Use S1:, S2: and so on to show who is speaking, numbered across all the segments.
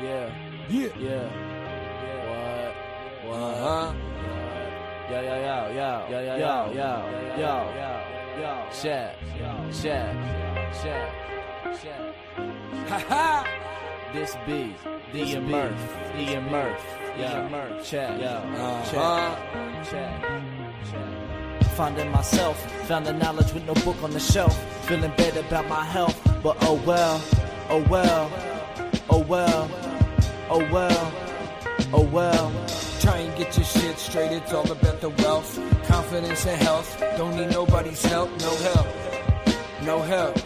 S1: Yeah. What? Yo. Shit. Ha. This be Ian Murph. Check. Finding myself, found the knowledge with no book on the shelf. Feeling bad about my health, but oh well.
S2: Try and get your shit straight, it's all about the wealth. Confidence and health, don't need nobody's help. No help.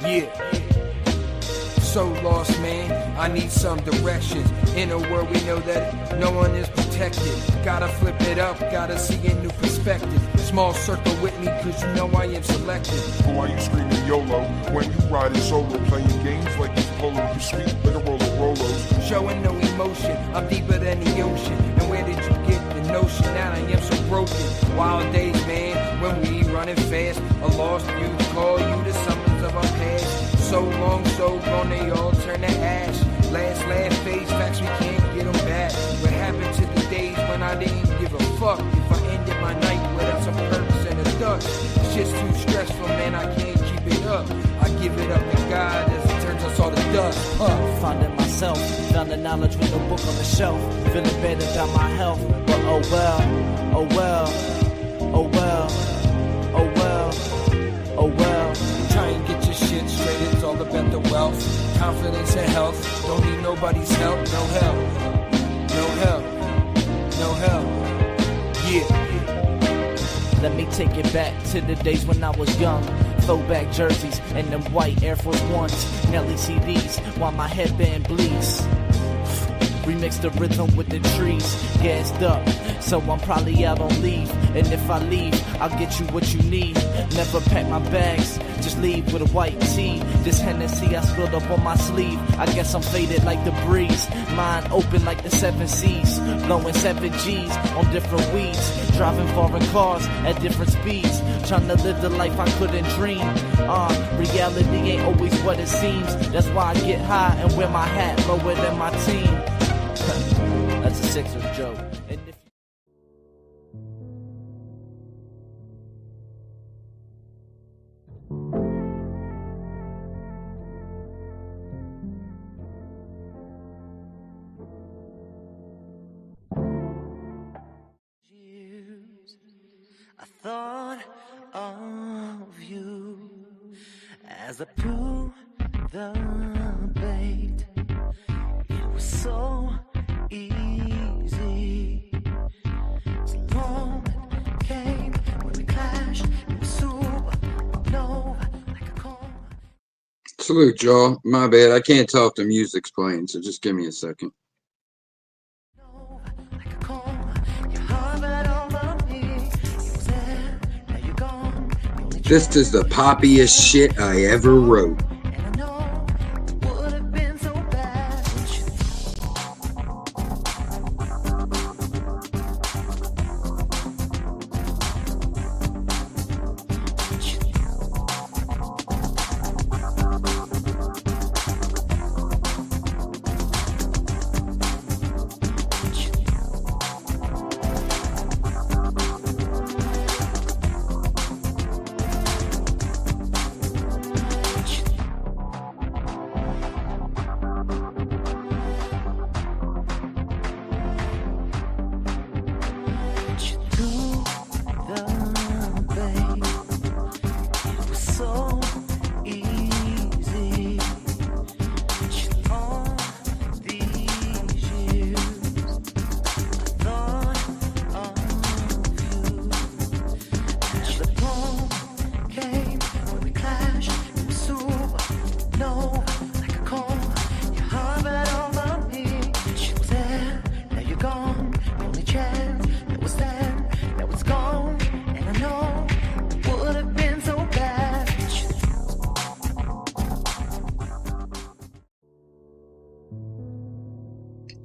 S2: Yeah. So lost, man, I need some directions. In a world we know that no one is protected. Gotta flip it up, gotta see a new perspective. Small circle with me, cause you know I am selected.
S3: Why you screaming YOLO when you riding solo? Playing games like it's polo, you sweet like a roll of Rolos.
S2: Showing no emotion, I'm deeper than the ocean. And where did you get the notion that I am so broken? Wild days, man, when we running fast. A lost youth call you the summons of our past. So long, so gone, they all turn to ash. Last phase, facts we can't get them back. What happened to the days when I didn't give a fuck? If I ended my night without some purpose and a duck. Shit's too stressful, man, I can't keep it up. I give it up to God as it turns us all to dust.
S1: Finding myself, found the knowledge with no book on the shelf. Feeling bad about my health, but oh well.
S2: Try and get your shit straight, it's all about the wealth. Confidence and health, don't need nobody's help. No help. Yeah.
S1: Let me take it back to the days when I was young. Throwback jerseys and them white Air Force Ones. Nelly CDs while my headband bleeds. Remix the rhythm with the trees, gassed up, so I'm probably out on leave. And if I leave, I'll get you what you need. Never pack my bags, just leave with a white tee. This Hennessy I spilled up on my sleeve. I guess I'm faded like the breeze. Mind open like the 7 seas. Blowing 7 G's on different weeds. Driving foreign cars at different speeds. Trying to live the life I couldn't dream. Reality ain't always what it seems. That's why I get high and wear my hat lower than my team. That's a Sixers joke. And if I thought of you as I threw the bait. It was so easy. So long came when we clashed. It was supernova like a comb.
S4: Salute, y'all. My bad. I can't talk to music's playing, so just give me a second. This is the poppiest shit I ever wrote.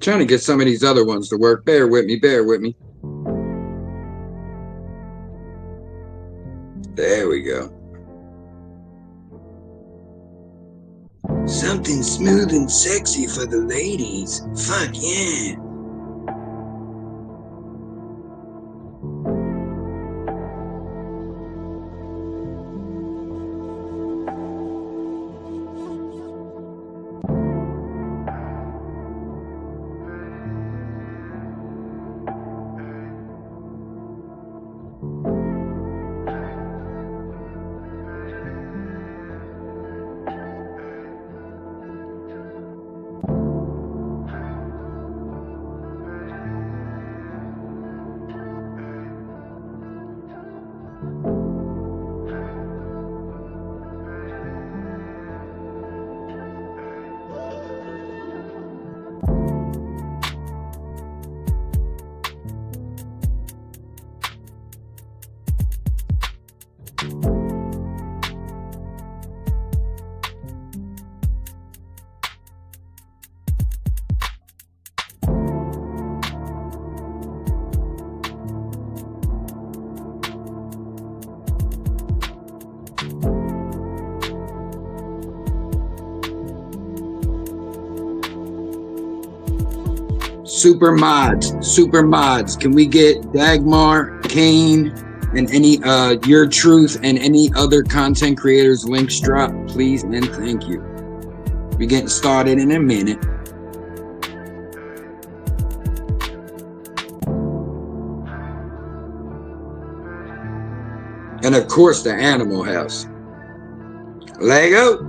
S4: Trying to get some of these other ones to work. Bear with me. There we go. Something smooth and sexy for the ladies. Fuck yeah. Super mods. Can we get Dagmar, Kane, and any Your Truth and any other content creators links dropped, please and thank you. We're getting started in a minute. And of course the Animal House. Lego.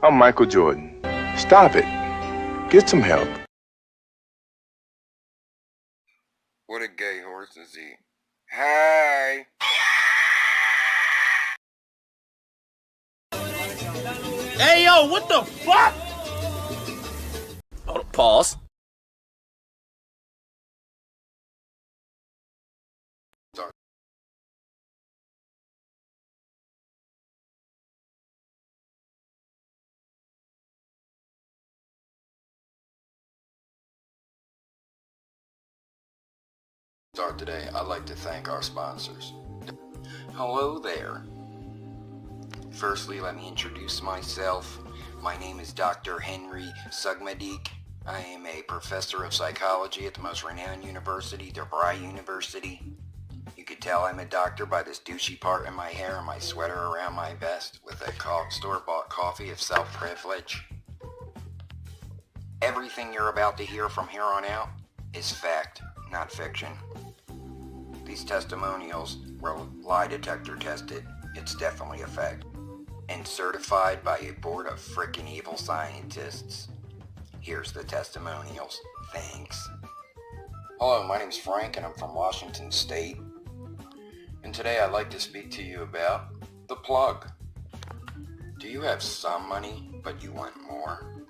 S5: I'm Michael Jordan. Stop it. Get some help.
S6: What a gay horse is he? Hey!
S7: Hey, yo, what the fuck? Hold on, pause.
S6: Start today, I'd like to thank our sponsors. Hello there. Firstly, let me introduce myself. My name is Dr. Henry Sugmadik. I am a professor of psychology at the most renowned university, DeVry University. You could tell I'm a doctor by this douchey part in my hair and my sweater around my vest with a store-bought coffee of self-privilege. Everything you're about to hear from here on out is fact, not fiction. These testimonials were lie detector tested. It's definitely a fact. And certified by a board of frickin' evil scientists. Here's the testimonials. Thanks. Hello, my name's Frank and I'm from Washington State. And today I'd like to speak to you about the plug. Do you have some money, but you want more?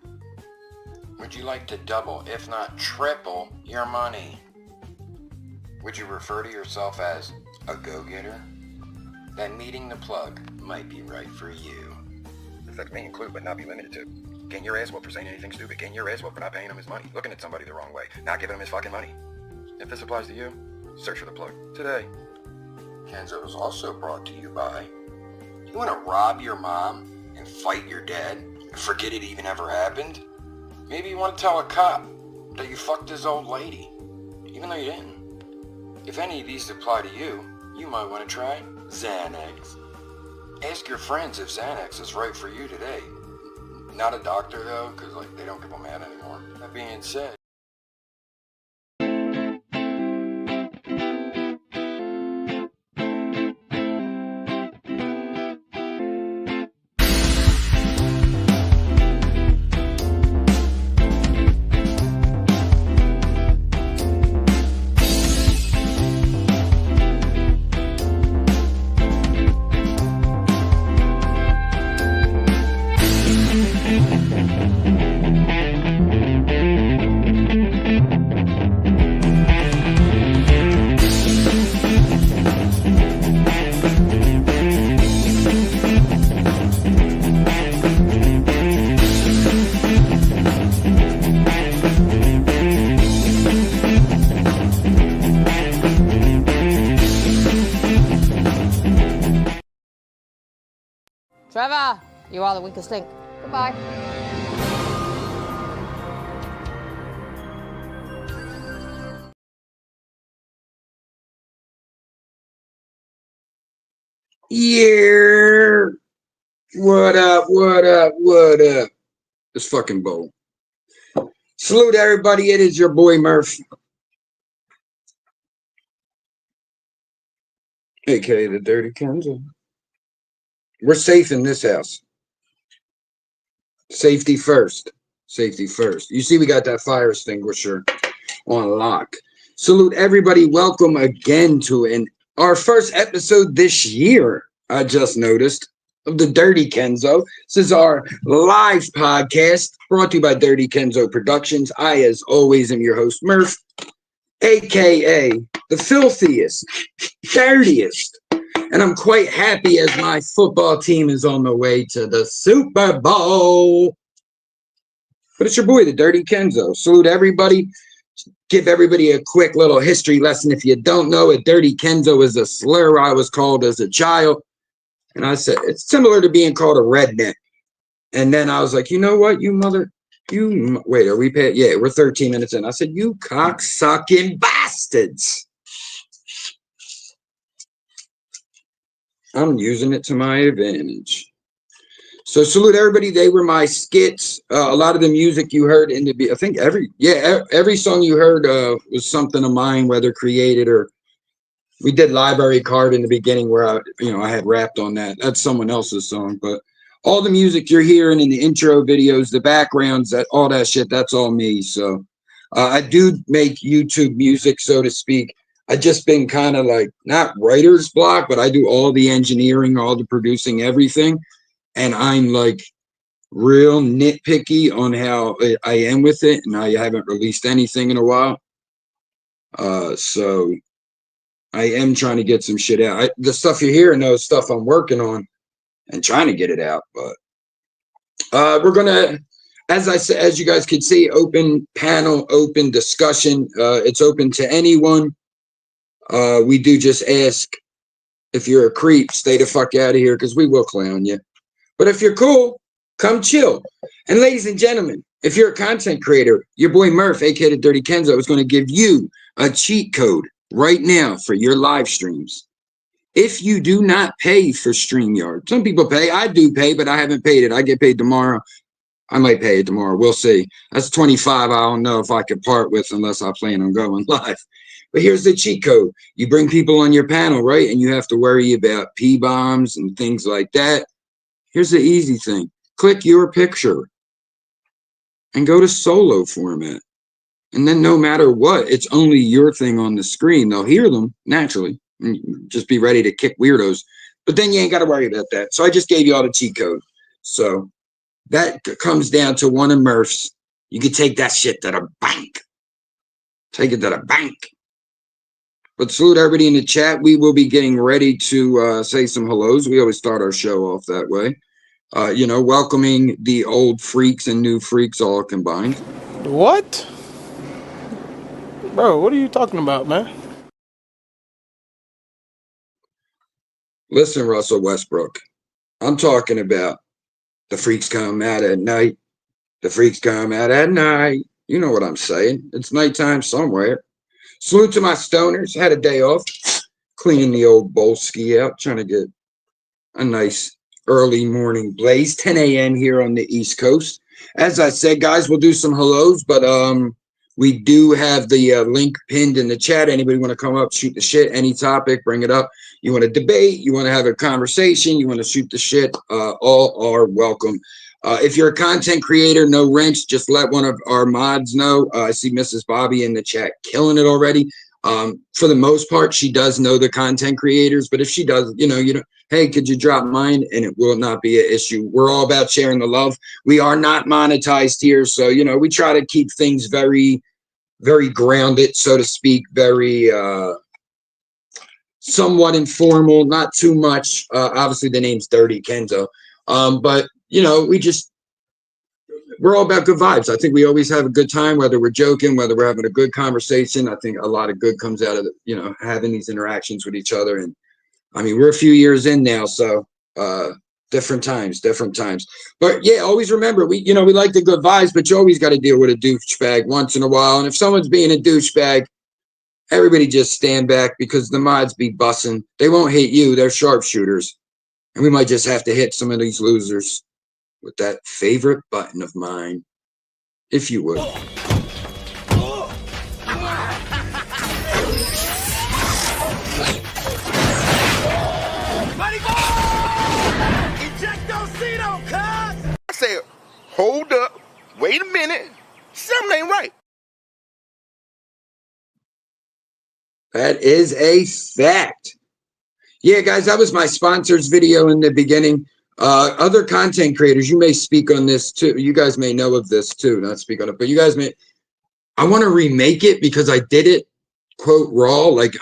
S6: Would you like to double, if not triple, your money? Would you refer to yourself as a go-getter? Then meeting the plug might be right for you. Effect may include but not be limited to Getting your ass whooped for saying anything stupid. Getting your ass whooped for not paying him his money. Looking at somebody the wrong way. Not giving him his fucking money. If this applies to you, search for the plug today. Kenzo is also brought to you by... You want to rob your mom and fight your dad and forget it even ever happened? Maybe you want to tell a cop that you fucked his old lady, even though you didn't. If any of these apply to you, you might want to try Xanax. Ask your friends if Xanax is right for you today. Not a doctor though, because like they don't give them out anymore. That being said,
S8: Trevor, you are the weakest link. Goodbye.
S4: Yeah. What up? What up? What up? This fucking bowl. Salute everybody. It is your boy Murph, aka the Dirty Kenzo. We're safe in this house. Safety first. Safety first. You see, we got that fire extinguisher on lock. Salute everybody. Welcome again to our first episode this year. I just noticed of the Dirty Kenzo. This is our live podcast brought to you by Dirty Kenzo Productions. I, as always, am your host Murph, aka the filthiest, dirtiest. And I'm quite happy as my football team is on the way to the Super Bowl. But it's your boy, the Dirty Kenzo. Salute everybody. Give everybody a quick little history lesson. If you don't know it, Dirty Kenzo is a slur I was called as a child. And I said, it's similar to being called a redneck. And then I was like, you know what, wait, are we paid? Yeah, we're 13 minutes in. I said, you cocksucking bastards. I'm using it to my advantage. So salute everybody. They were my skits. A lot of the music you heard in the, I think every song you heard was something of mine, whether created or we did Library Card in the beginning where I had rapped on that. That's someone else's song, but all the music you're hearing in the intro videos, the backgrounds, all that shit, that's all me. So I do make YouTube music, so to speak. I just been kind of like, not writer's block, but I do all the engineering, all the producing, everything. And I'm like real nitpicky on how I am with it. And I haven't released anything in a while. So I am trying to get some shit out. The stuff you're hearing, though, is stuff I'm working on and trying to get it out. But we're going to, as you guys can see, open panel, open discussion. It's open to anyone. We do just ask if you're a creep, stay the fuck out of here because we will clown you. But if you're cool, come chill. And ladies and gentlemen, if you're a content creator, your boy Murph, aka the Dirty Kenzo, is going to give you a cheat code right now for your live streams. If you do not pay for StreamYard, some people pay. I do pay, but I haven't paid it. I get paid tomorrow. I might pay it tomorrow. We'll see. That's 25. I don't know if I can part with unless I plan on going live. But here's the cheat code. You bring people on your panel, right? And you have to worry about P-bombs and things like that. Here's the easy thing. Click your picture and go to solo format. And then no matter what, it's only your thing on the screen. They'll hear them naturally. Just be ready to kick weirdos. But then you ain't got to worry about that. So I just gave you all the cheat code. So that comes down to one of Murph's. You can take that shit to the bank. Take it to the bank. But salute everybody in the chat. We will be getting ready to say some hellos. We always start our show off that way. You know, welcoming the old freaks and new freaks all combined.
S9: What? Bro, what are you talking about, man?
S4: Listen, Russell Westbrook, I'm talking about the freaks come out at night. The freaks come out at night. You know what I'm saying. It's nighttime somewhere. Salute to my stoners. Had a day off. Cleaning the old Bolski out. Trying to get a nice early morning blaze. 10 a.m. here on the East Coast. As I said, guys, we'll do some hellos, but we do have the link pinned in the chat. Anybody want to come up, shoot the shit, any topic, bring it up. You want to debate, you want to have a conversation, you want to shoot the shit, all are welcome. If you're a content creator, no wrench, just let one of our mods know. I see Mrs. Bobby in the chat killing it already. For the most part, she does know the content creators, but if she does, you know, hey, could you drop mine? And it will not be an issue. We're all about sharing the love. We are not monetized here. So, you know, we try to keep things very, very grounded, so to speak, very somewhat informal, not too much. Obviously, the name's Dirty Kenzo. But, you know, we're all about good vibes. I think we always have a good time, whether we're joking, whether we're having a good conversation. I think a lot of good comes out of, you know, having these interactions with each other. And I mean, we're a few years in now, so different times. But yeah, always remember, we like the good vibes, but you always got to deal with a douchebag once in a while. And if someone's being a douchebag, everybody just stand back, because the mods be bussing. They won't hit you. They're sharpshooters. And we might just have to hit some of these losers with that favorite button of mine, if you would.
S5: I said, hold up, wait a minute, something ain't right.
S4: That is a fact. Yeah, guys, that was my sponsors video in the beginning. Other content creators, you may speak on this too. You guys may know of this too, not speak on it, but you guys may. I want to remake it because I did it, quote, raw. Like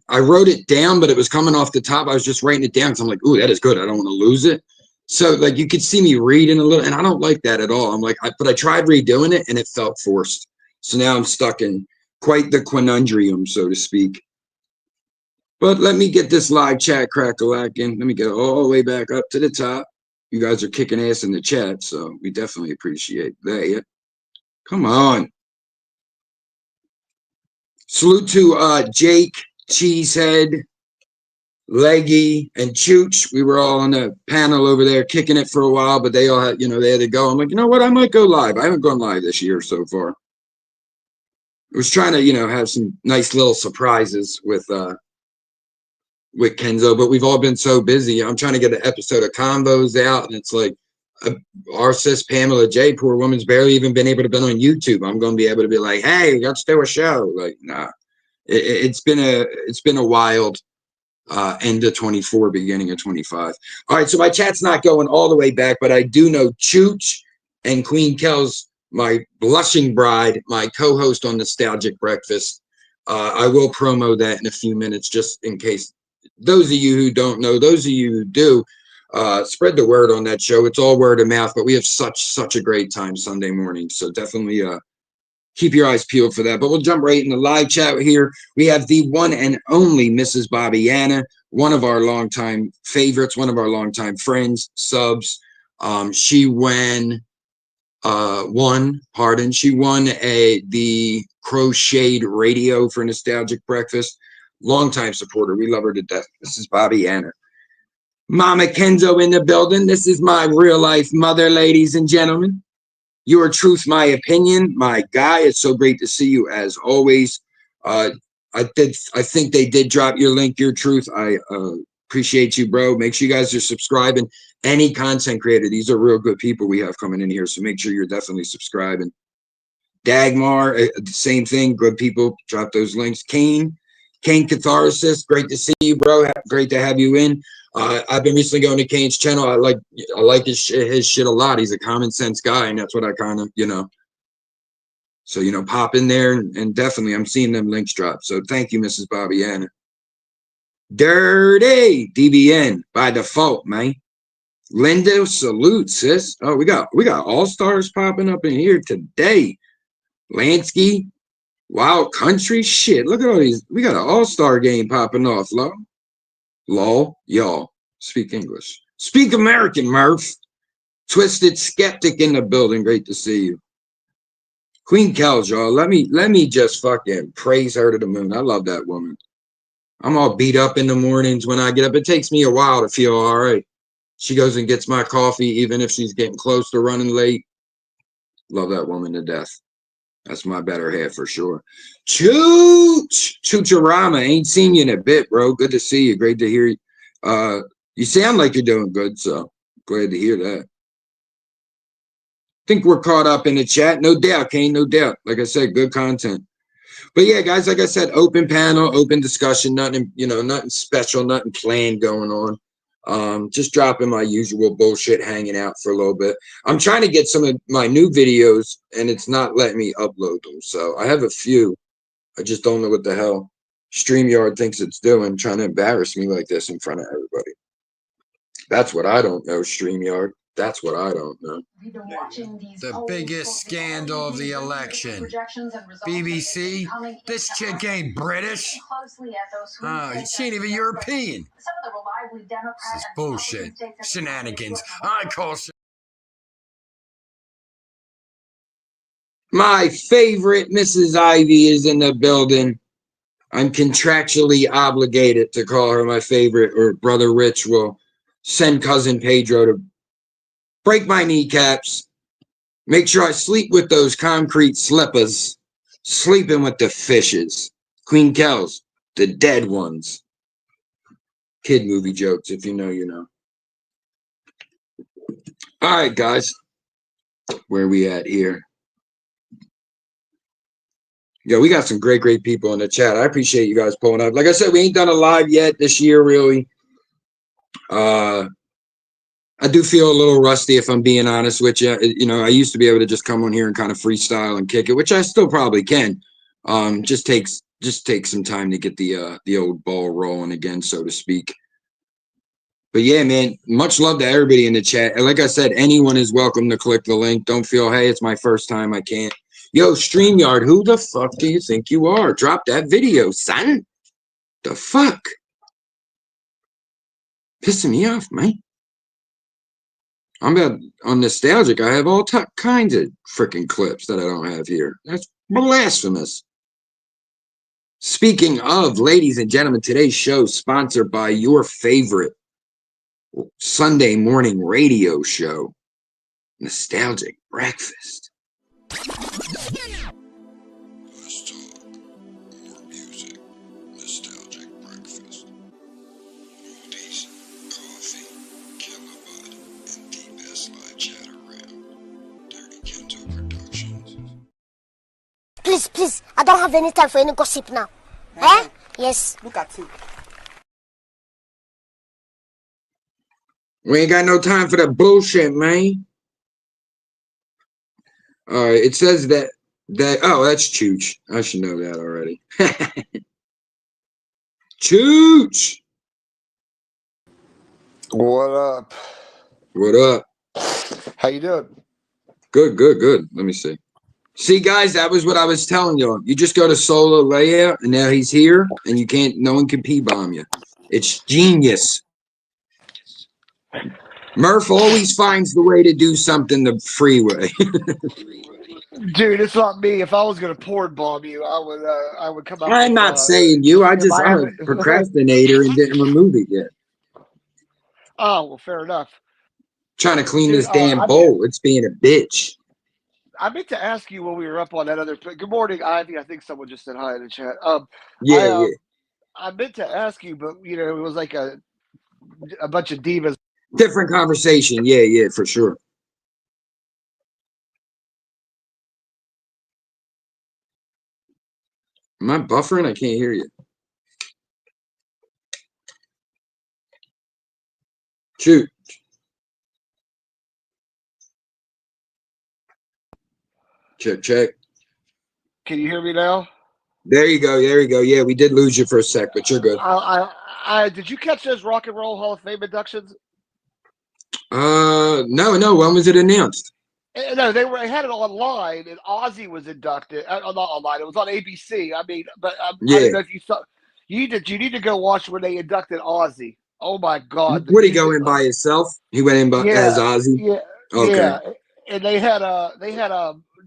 S4: I wrote it down, but it was coming off the top. I was just writing it down because I'm like, ooh, that is good. I don't want to lose it. So like you could see me reading a little, and I don't like that at all. I'm like, but I tried redoing it and it felt forced. So now I'm stuck in quite the conundrum, so to speak. But let me get this live chat crack-a-lacking. Let me get all the way back up to the top. You guys are kicking ass in the chat, so we definitely appreciate that. Come on. Salute to Jake, Cheesehead, Leggy, and Chooch. We were all on the panel over there kicking it for a while, but they all had, they had to go. I'm like, you know what? I might go live. I haven't gone live this year so far. I was trying to, have some nice little surprises with Kenzo, but we've all been so busy. I'm trying to get an episode of Combos out, and it's like our sis Pamela J, poor woman's barely even been able to be on YouTube. I'm going to be able to be like, hey, let's do a show. Like, nah, it's been a wild end of 24, beginning of 25. All right, so my chat's not going all the way back, but I do know Chooch and Queen Kel's my blushing bride, my co-host on Nostalgic Breakfast. I will promo that in a few minutes, just in case. Those of you who don't know, those of you who do, spread the word on that show. It's all word of mouth, but we have such a great time Sunday morning. So definitely keep your eyes peeled for that. But we'll jump right in the live chat here. We have the one and only Mrs. Bobbiana, one of our longtime favorites, one of our longtime friends, subs. She won the Crocheted Radio for Nostalgic Breakfast. Longtime supporter. We love her to death. This is Bobbiana. Mama Kenzo in the building. This is my real life mother, ladies and gentlemen. Your truth, my opinion, my guy. It's so great to see you as always. I think they did drop your link, Your Truth. I appreciate you, bro. Make sure you guys are subscribing. Any content creator, these are real good people we have coming in here, so make sure you're definitely subscribing. Dagmar, same thing. Good people. Drop those links. Kane Catharsis, great to see you, bro. Great to have you in. I've been recently going to Kane's channel. I like his shit a lot. He's a common sense guy, and that's what I kind of, So, pop in there, and definitely I'm seeing them links drop. So thank you, Mrs. Bobbiana. Dirty DBN by default, man. Linda, salute, sis. Oh, we got all stars popping up in here today. Lansky, Wild Country, shit. Look at all these. We got an all-star game popping off, lol, y'all. Speak English. Speak American, Murph. Twisted Skeptic in the building. Great to see you. Queen Kells, y'all. Let me just fucking praise her to the moon. I love that woman. I'm all beat up in the mornings when I get up. It takes me a while to feel all right. She goes and gets my coffee, even if she's getting close to running late. Love that woman to death. That's my better half for sure. Choochurama. Ain't seen you in a bit, bro. Good to see you. Great to hear you. You sound like you're doing good, so glad to hear that. Think we're caught up in the chat. No doubt, Kane, no doubt. Like I said, good content. But yeah, guys, like I said, open panel, open discussion, nothing, nothing special, nothing planned going on. Just dropping my usual bullshit, hanging out for a little bit. I'm trying to get some of my new videos, and it's not letting me upload them. So I have a few. I just don't know what the hell StreamYard thinks it's doing, trying to embarrass me like this in front of everybody. That's what I don't know, StreamYard. That's what I don't know.
S2: The biggest scandal of the election. BBC, this chick ain't British. She ain't even European. This is bullshit. Shenanigans. I call
S4: My favorite Mrs. Ivy is in the building. I'm contractually obligated to call her my favorite, or Brother Rich will send Cousin Pedro to break my kneecaps, make sure I sleep with those concrete slippers, sleeping with the fishes. Queen Kells, the dead ones. Kid movie jokes, if you know, you know. All right, guys. Where are we at here? Yeah, we got some great people in the chat. I appreciate you guys pulling up. Like I said, we ain't done a live yet this year, really. I do feel a little rusty, if I'm being honest with you. I used to be able to just come on here and kind of freestyle and kick it, which I still probably can. Just takes some time to get the old ball rolling again, so to speak. But yeah, man, much love to everybody in the chat. And like I said, anyone is welcome to click the link. Don't feel, hey, it's my first time, I can't. Yo, StreamYard, who the fuck do you think you are? Drop that video, son. The fuck? Pissing me off, man. I'm on nostalgic. I have all kinds of freaking clips that I don't have here. That's blasphemous. Speaking of, ladies and gentlemen, today's show is sponsored by your favorite Sunday morning radio show, Nostalgic Breakfast. Let's talk more music, Nostalgic Breakfast. Oldies, coffee, kilobud, and the best live chat around. Dirty Kento Productions.
S10: Please, I don't have any time for any gossip now. Eh? Yes.
S11: Look at you.
S4: We ain't got no time for that bullshit, man. All right, it says that oh, that's Chooch. I should know that already. Chooch.
S12: What up?
S4: What up?
S12: How you doing?
S4: Good. Let me see. See, guys, that was what I was telling y'all. You just go to solo layout, and now he's here, and no one can P-bomb you. It's genius. Murph always finds the way to do something the free way.
S11: Dude, it's not me. If I was gonna porn bomb you, I would come up.
S4: I'm not saying you. I'm a procrastinator and didn't remove it yet.
S11: Oh, well, fair enough.
S4: Trying to clean this damn bowl. It's being a bitch.
S11: I meant to ask you when we were up on that other. Good morning, Ivy. I think someone just said hi in the chat.
S4: Yeah.
S11: I meant to ask you, but it was like a bunch of divas.
S4: Different conversation. Yeah, for sure. Am I buffering? I can't hear you. Shoot. Check.
S11: Can you hear me now?
S4: There you go. Yeah, we did lose you for a sec, but you're good.
S11: Did you catch those Rock and Roll Hall of Fame inductions?
S4: No. When was it announced?
S11: No, they had it online, and Ozzy was inducted. Not online; it was on ABC. I mean, but I
S4: Yeah.
S11: don't know if you saw. You need to go watch when they inducted Ozzy. Oh my God, the
S4: Would he go
S11: music!
S4: in by himself? He went in by, as
S11: Yeah,
S4: Ozzy.
S11: yeah,
S4: Okay,
S11: yeah. And they had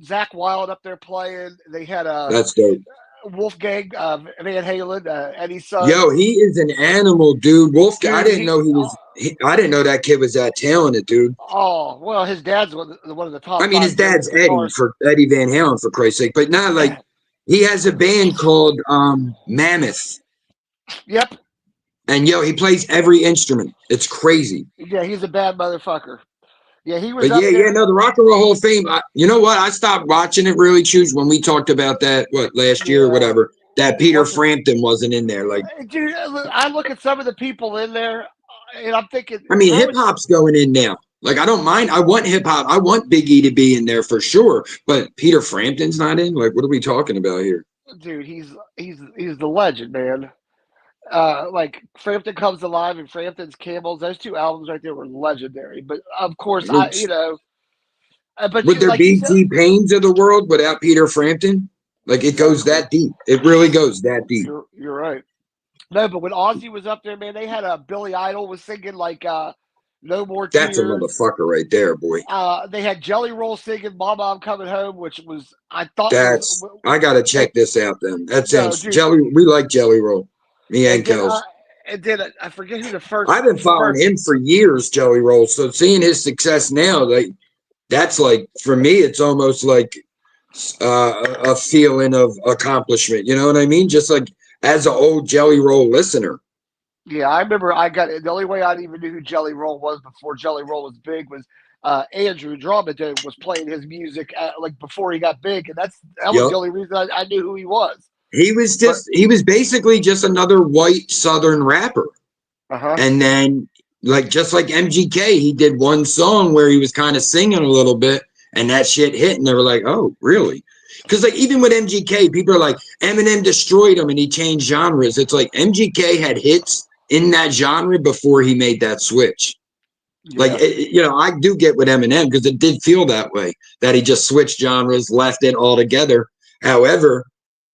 S11: Zach Wild up there playing. They had
S4: that's dope.
S11: Wolfgang Van Halen, Eddie's son.
S4: Yo, he is an animal, dude. Wolf. I
S11: Dude,
S4: didn't know he was. I didn't know that kid was that talented, dude.
S11: oh well, his dad's one of the
S4: I
S11: top
S4: mean, his
S11: five
S4: dad's Eddie
S11: guitarists.
S4: for Eddie Van Halen, for Christ's sake. But not like he has a band called Mammoth,
S11: Yep.
S4: and yo, he plays every instrument. It's crazy.
S11: Yeah, he's a bad motherfucker. Yeah, he was
S4: But
S11: up
S4: yeah,
S11: there.
S4: no, the Rock and Roll Hall of Fame. You know what? I stopped watching it really, choose when we talked about that last year or
S11: Yeah.
S4: whatever. That Peter
S11: What's it?
S4: Frampton wasn't in there. Like,
S11: Dude, I look at some of the people in there, and I'm thinking,
S4: I mean,
S11: how
S4: hip
S11: is
S4: hop's going in now. Like, I don't mind. I want hip hop. I want Big E to be in there for sure. But Peter Frampton's not in. Like, what are we talking about here?
S11: dude? He's the legend, man. Like Frampton Comes Alive and Frampton's Camels. Those two albums right there were legendary. But of course, but
S4: Would
S11: you,
S4: there
S11: like you
S4: be
S11: said,
S4: T-Pains of the world without Peter Frampton? Like, it goes
S11: exactly.
S4: that deep. It really goes that deep.
S11: You're right. No, but when Ozzy was up there, man, they had a Billy Idol was singing like "No More
S4: That's a
S11: Tears."
S4: motherfucker right there, boy.
S11: They had Jelly Roll singing "Mama, I'm Coming Home," which was I thought was
S4: I gotta
S11: and,
S4: check this out then. That
S11: no,
S4: sounds
S11: dude.
S4: jelly. We like Jelly Roll. Me
S11: And
S4: and
S11: then
S4: Kels.
S11: I forget who
S4: I've been
S11: the
S4: following
S11: first.
S4: him for years, Jelly Roll. So seeing his success now, like that's like for me, it's almost like a feeling of accomplishment. You know what I mean? Just like as an old Jelly Roll listener.
S11: Yeah, I remember I got the only way I even knew who Jelly Roll was before Jelly Roll was big was Andrew Drummond was playing his music like before he got big, and that was
S4: Yep.
S11: the only reason I knew who he was. But
S4: He was basically just another white Southern rapper. And then like just like MGK, he did one song where he was kind of singing a little bit and that shit hit and they were like, oh, really? Because like even with MGK, people are like, Eminem destroyed him and he changed genres. It's like MGK had hits in that genre before he made that switch. Like, I do get with Eminem because it did feel that way, that he just switched genres, left it all together. However,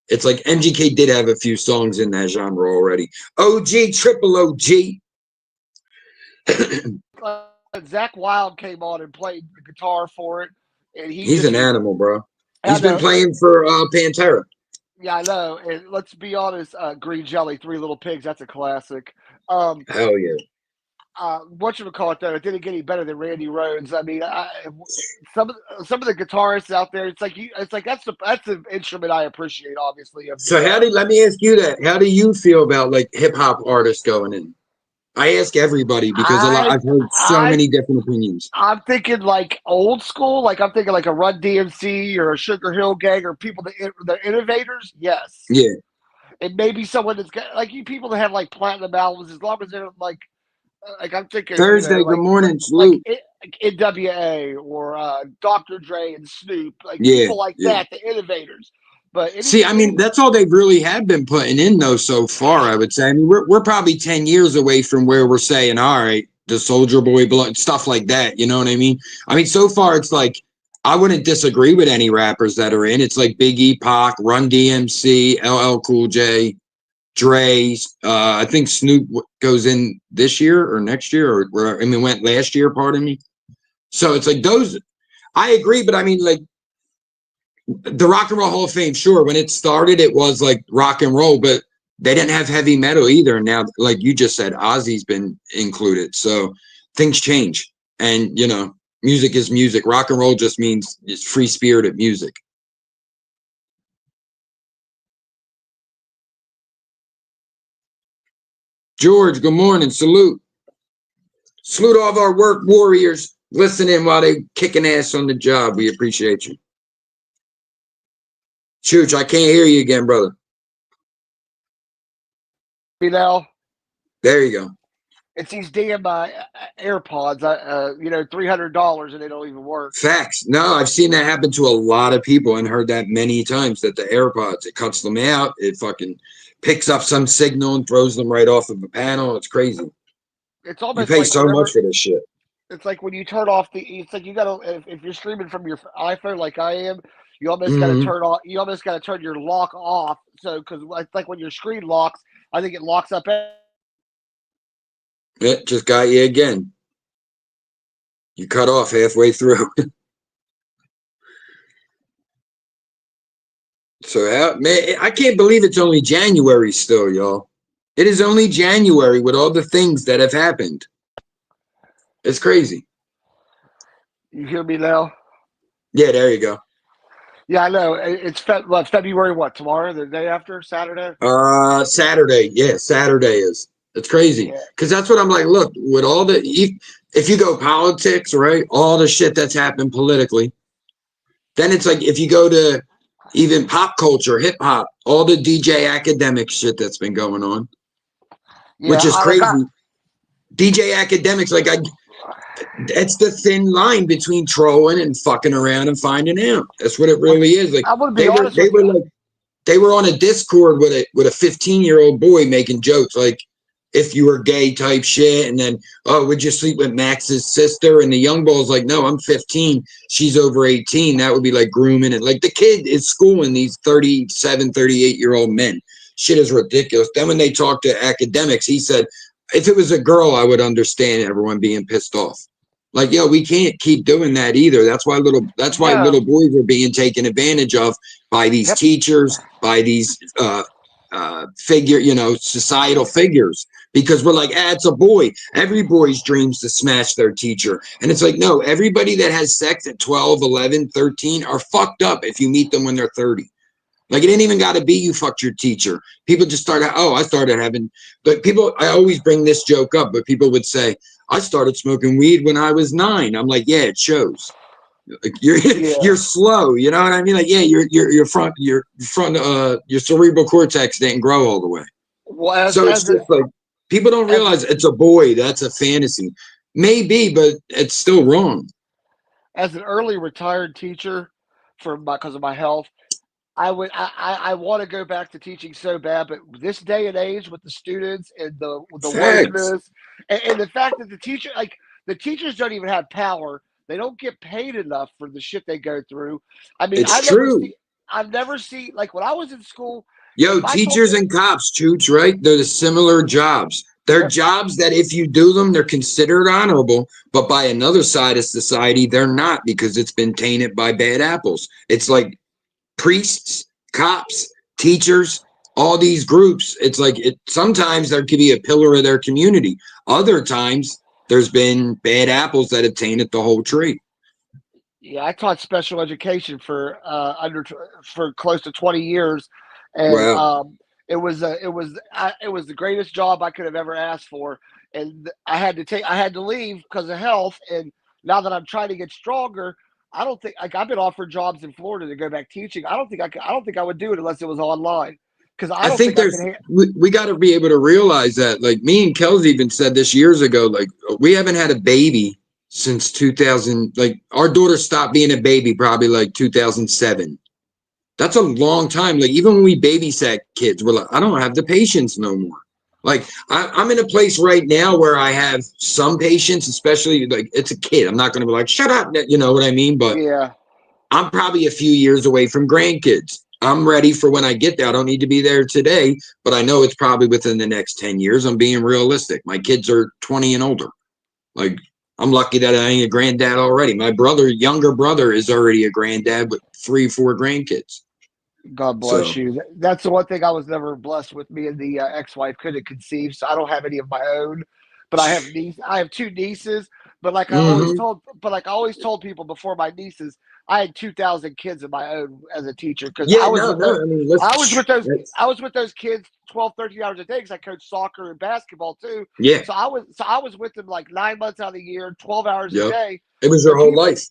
S4: it's like MGK did have a few songs in that genre already. OG, triple OG.
S11: Zach Wild came on and played the guitar for it, and
S4: He's an animal, bro. He's been
S11: know,
S4: playing for Pantera.
S11: Yeah, I know. And let's be honest, Green Jelly, Three Little Pigs, that's a classic.
S4: Hell yeah.
S11: Whatchamacallit, though, it didn't get any better than Randy Rhoads. I mean, some of the guitarists out there, it's like that's the instrument I appreciate, obviously.
S4: So let me ask you that. How do you feel about like hip hop artists going in? I ask everybody because I've heard so many different opinions.
S11: I'm thinking like old school, like I'm thinking like a Run DMC or a Sugar Hill Gang or people the innovators. Yes.
S4: Yeah.
S11: And maybe someone that's got like you people that have like platinum albums, as long as they're like I'm thinking
S4: Thursday, good morning, Salute.
S11: like NWA or Dr. Dre and Snoop, like
S4: Yeah,
S11: people like that, the innovators. But
S4: see, I mean, that's all they really have been putting in though so far. I would say. I mean, we're probably 10 years away from where we're saying, all right, the Soldier Boy stuff like that. You know what I mean? I mean, so far it's like I wouldn't disagree with any rappers that are in. It's like Biggie, Pac, Run DMC, LL Cool J, Dre. I think Snoop goes in this year or next year, or I mean, went last year. Pardon me. So it's like those. I agree, but I mean, like. The Rock and Roll Hall of Fame, sure. When it started, it was like rock and roll, but they didn't have heavy metal either. Now, like you just said, Ozzy's been included. So things change. And, music is music. Rock and roll just means it's free spirited music. George, good morning. Salute. Salute all of our work warriors listening while they kicking ass on the job. We appreciate you. Chooch, I can't hear you again, brother. There you go.
S11: It's these damn AirPods, $300 and they don't even work.
S4: Facts. No, I've seen that happen to a lot of people and heard that many times that the AirPods, it cuts them out. It fucking picks up some signal and throws them right off of the panel. It's crazy.
S11: It's almost
S4: you pay
S11: like
S4: so much for this shit.
S11: It's like when you turn off the. It's like you gotta if you're streaming from your iPhone like I am, you almost gotta
S4: Mhm.
S11: turn off. You almost gotta turn your lock off. So because it's like when your screen locks, I think it locks up.
S4: It just got you again. You cut off halfway through. So, man, I can't believe it's only January still, y'all. It is only January with all the things that have happened. It's crazy.
S11: You hear me now?
S4: Yeah, there you go.
S11: Yeah, I know. It's February what? Tomorrow, the day after, Saturday.
S4: Saturday. Yeah, Saturday is. It's crazy
S11: Yeah,
S4: because that's what I'm like. Look, with all the if you go politics, right, all the shit that's happened politically, then it's like if you go to even pop culture, hip hop, all the DJ academic shit that's been going on,
S11: yeah.
S4: which is
S11: I got.
S4: crazy. DJ academics, like that's the thin line between trolling and fucking around and finding out. That's what it
S11: Like,
S4: really is. Like
S11: I'm gonna be
S4: they were
S11: honest
S4: they
S11: with
S4: were
S11: you.
S4: like they were on a Discord with a 15-year-old boy making jokes like if you were gay type shit, and then would you sleep with Max's sister? And the young ball's like, no, I'm 15, she's over 18. That would be like grooming it. Like the kid is schooling these 37, 38-year-old men. Shit is ridiculous. Then when they talked to academics, he said, if it was a girl, I would understand everyone being pissed off. Like, yo, we can't keep doing that either. That's why
S11: No.
S4: little boys are being taken advantage of by these
S11: Yep.
S4: teachers, by these societal figures, because we're like, it's a boy. Every boy's dreams to smash their teacher. And it's like, no, everybody that has sex at 12, 11, 13 are fucked up if you meet them when they're 30. Like, it ain't even got to be you fucked your teacher. People just I started having, but people, I always bring this joke up, but people would say, I started smoking weed when I was 9. I'm like, yeah, it shows. Like you're
S11: Yeah.
S4: slow, you know what I mean? Like, yeah, your cerebral cortex didn't grow all the way.
S11: Well,
S4: So it's just like people don't realize it's a boy. That's a fantasy. Maybe, but it's still wrong.
S11: as an early retired teacher, because of my health, I want to go back to teaching so bad, but this day and age with the students and the
S4: Facts.
S11: wokeness and the fact that the teachers don't even have power. They don't get paid enough for the shit they go through. I mean,
S4: It's true.
S11: I've never seen like when I was in school.
S4: Yo,
S11: If I told
S4: teachers and cops, Chooch, right? They're the similar jobs. They're
S11: Yep.
S4: jobs that if you do them, they're considered honorable. But by another side of society, they're not because it's been tainted by bad apples. It's like priests, cops, teachers, all these groups. It's like sometimes there could be a pillar of their community. Other times there's been bad apples that have tainted the whole tree.
S11: Yeah, I taught special education for close to 20 years, and
S4: Wow.
S11: it was the greatest job I could have ever asked for, and I had to leave because of health, and now that I'm trying to get stronger, I don't think like I've been offered jobs in Florida to go back teaching. I don't think I would do it unless it was online because I
S4: I
S11: don't
S4: think
S11: think I can.
S4: we got to be able to realize that. Like me and Kelsey even said this years ago. Like we haven't had a baby since 2000. Like our daughter stopped being a baby probably like 2007. That's a long time. Like even when we babysat kids, we're like, I don't have the patience no more. Like I'm in a place right now where I have some patience, especially like it's a kid. I'm not going to be like, shut up, you know what I mean? But
S11: Yeah.
S4: I'm probably a few years away from grandkids. I'm ready for when I get there. I don't need to be there today, but I know it's probably within the next 10 years. I'm being realistic. My kids are 20 and older. Like, I'm lucky that I ain't a granddad already. My younger brother, is already a granddad with 3, 4 grandkids.
S11: God bless
S4: So,
S11: you. That's the one thing I was never blessed with. Me and the ex-wife couldn't conceive, so I don't have any of my own. But I have 2 nieces.
S4: mhm.
S11: But like I always told people before my nieces, I had 2,000 kids of my own as a teacher because
S4: Yeah, no. I mean,
S11: I was with those kids 12, 13 hours a day because I coached soccer and basketball too.
S4: yeah,
S11: So I was with them like 9 months out of the year, 12 hours a
S4: yep.
S11: day,
S4: It was your
S11: and
S4: whole
S11: people.
S4: life.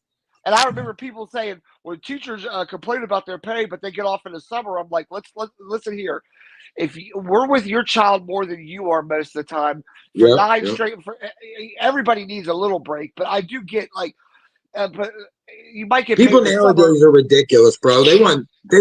S11: And I remember people saying, when teachers complain about their pay, but they get off in the summer, I'm like, let's listen here. We're with your child more than you are most of the time for
S4: Yep,
S11: 9
S4: yep.
S11: straight. Everybody needs a little break, but I do get but you might get paid
S4: People
S11: in the summer.
S4: nowadays are ridiculous, bro. They want they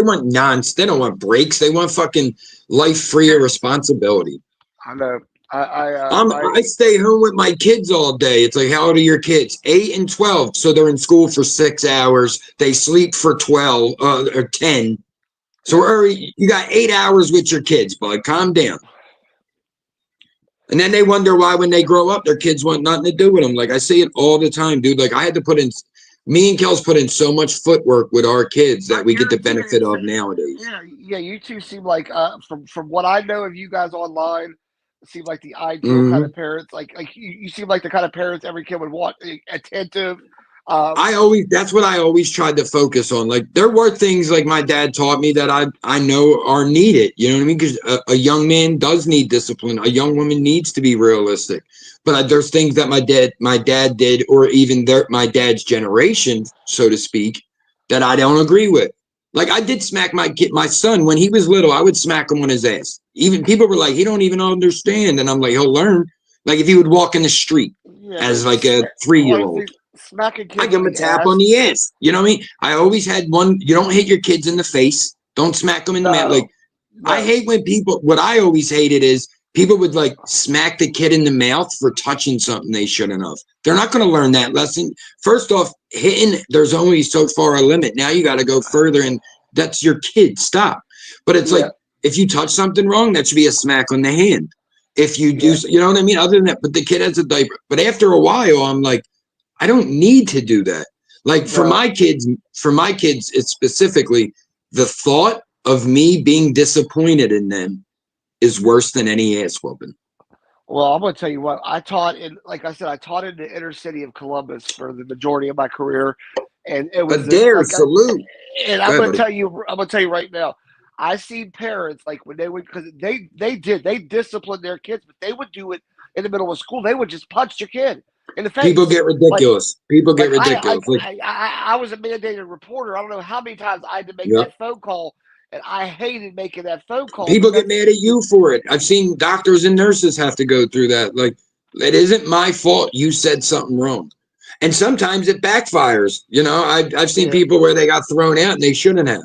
S4: don't want breaks. They want fucking life free of responsibility.
S11: I know.
S4: I stay home with my kids all day. It's like, how old are your kids? 8 and 12. So they're in school for 6 hours. They sleep for 12 or 10. So you got 8 hours with your kids, bud. Calm down. And then they wonder why when they grow up, their kids want nothing to do with them. Like I see it all the time, dude. Like I had to me and Kels put in so much footwork with our kids that we get the benefit of nowadays.
S11: Yeah, you two seem like from what I know of you guys online, seem like the ideal kind of parents. Like you seem like the kind of parents every kid would want, attentive.
S4: That's what I always tried to focus on. Like there were things like my dad taught me that I know are needed. You know what I mean? Because a young man does need discipline. A young woman needs to be realistic. But there's things that my dad did, or even my dad's generation, so to speak, that I don't agree with. Like I did smack my son when he was little. I would smack him on his ass. Even people were like, he don't even understand, and I'm like, he'll learn. Like if he would walk in the street as like a 3-year-old.
S11: Smacking kids
S4: I give him a tap on the ass. You know what I mean? I always had one. You don't hit your kids in the face. Don't smack them in the mouth. Like I hate when people. What I always hated is people would like smack the kid in the mouth for touching something they shouldn't have. They're not going to learn that lesson. First off, hitting. There's only so far a limit. Now you got to go further, and that's your kid. Stop. But it's like if you touch something wrong, that should be a smack on the hand. If you do, you know what I mean. Other than that, but the kid has a diaper. But after a while, I'm like, I don't need to do that. Like for my kids, it's specifically the thought of me being disappointed in them is worse than any ass whooping.
S11: Well, I'm going to tell you what, I taught in the inner city of Columbus for the majority of my career. And it was
S4: salute.
S11: And I'm going to tell you right now, I seen parents like when they would, because they disciplined their kids, but they would do it in the middle of school. They would just punch your kid in the face.
S4: People get ridiculous.
S11: I was a mandated reporter. I don't know how many times I had to make that phone call, and I hated making that phone call.
S4: People get mad at you for it. I've seen doctors and nurses have to go through that. Like, it isn't my fault you said something wrong. And sometimes it backfires. You know, I've seen people where they got thrown out and they shouldn't have.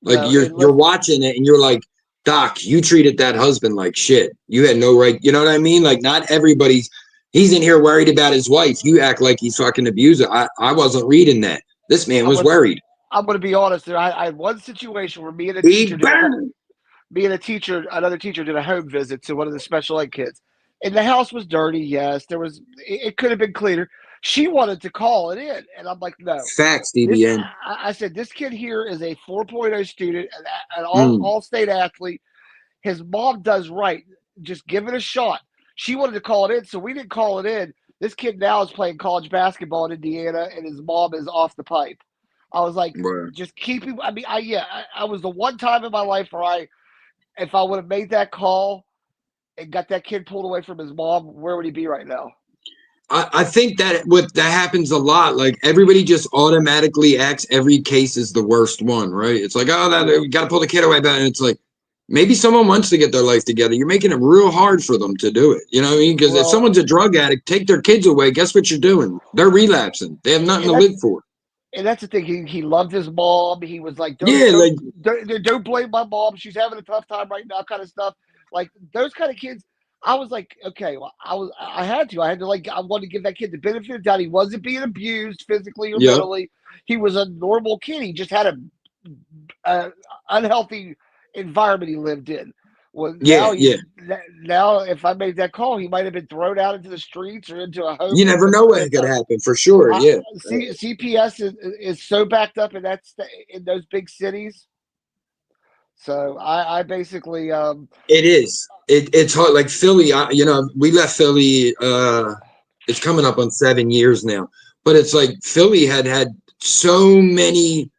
S4: Like you're watching it and you're like, Doc, you treated that husband like shit. You had no right. You know what I mean? Like not everybody's. He's in here worried about his wife. You act like he's fucking abusive. I wasn't reading that. This man was worried.
S11: I'm going to be honest. I had one situation where another teacher did a home visit to one of the special ed kids. And the house was dirty. Yes, it could have been cleaner. She wanted to call it in. And I'm like, no.
S4: Facts, DBN.
S11: I said, this kid here is a 4.0 student, an all-state athlete. His mom does right. Just give it a shot. She wanted to call it in, so we didn't call it in. This kid now is playing college basketball in Indiana, and his mom is off the pipe. I was like, just keep him. I mean, I was the one time in my life where if I would have made that call and got that kid pulled away from his mom, where would he be right now?
S4: I think that that happens a lot. Like everybody just automatically acts every case is the worst one, right? It's like, we got to pull the kid away, and it's like, maybe someone wants to get their life together. You're making it real hard for them to do it. You know what I mean? Because if someone's a drug addict, take their kids away. Guess what you're doing? They're relapsing. They have nothing to live for.
S11: And that's the thing. He loved his mom. He was like, don't blame my mom. She's having a tough time right now, kind of stuff. Like those kind of kids. I was like, okay, well, I wanted to give that kid the benefit of the doubt. He wasn't being abused physically or mentally. He was a normal kid. He just had a unhealthy environment he lived in. Well, now if I made that call, he might have been thrown out into the streets or into a home.
S4: You never know what could happen for sure.
S11: CPS is so backed up in in those big cities. So I basically
S4: it is. It's hard. Like Philly, we left Philly. It's coming up on 7 years now, but it's like Philly had so many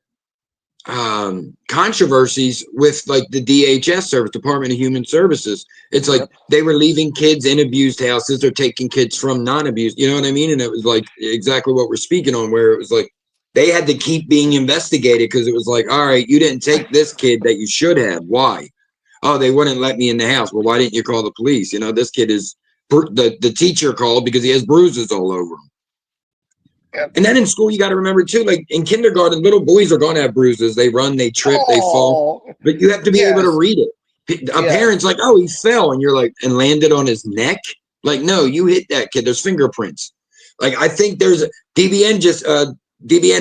S4: controversies with like the DHS service, Department of Human Services. It's like they were leaving kids in abused houses or taking kids from non-abused. You know what I mean? And it was like exactly what we're speaking on, where it was like they had to keep being investigated because it was like, all right, you didn't take this kid that you should have. Why? Oh, they wouldn't let me in the house. Well, why didn't you call the police? You know, this kid is the teacher called because he has bruises all over him. Yep. And then in school, you got to remember too, like in kindergarten, little boys are going to have bruises. They run, they trip, they fall, but you have to be able to read it. A parent's like, oh, he fell, and you're like, and landed on his neck. Like, no, you hit that kid. There's fingerprints. Like, I think there's DBN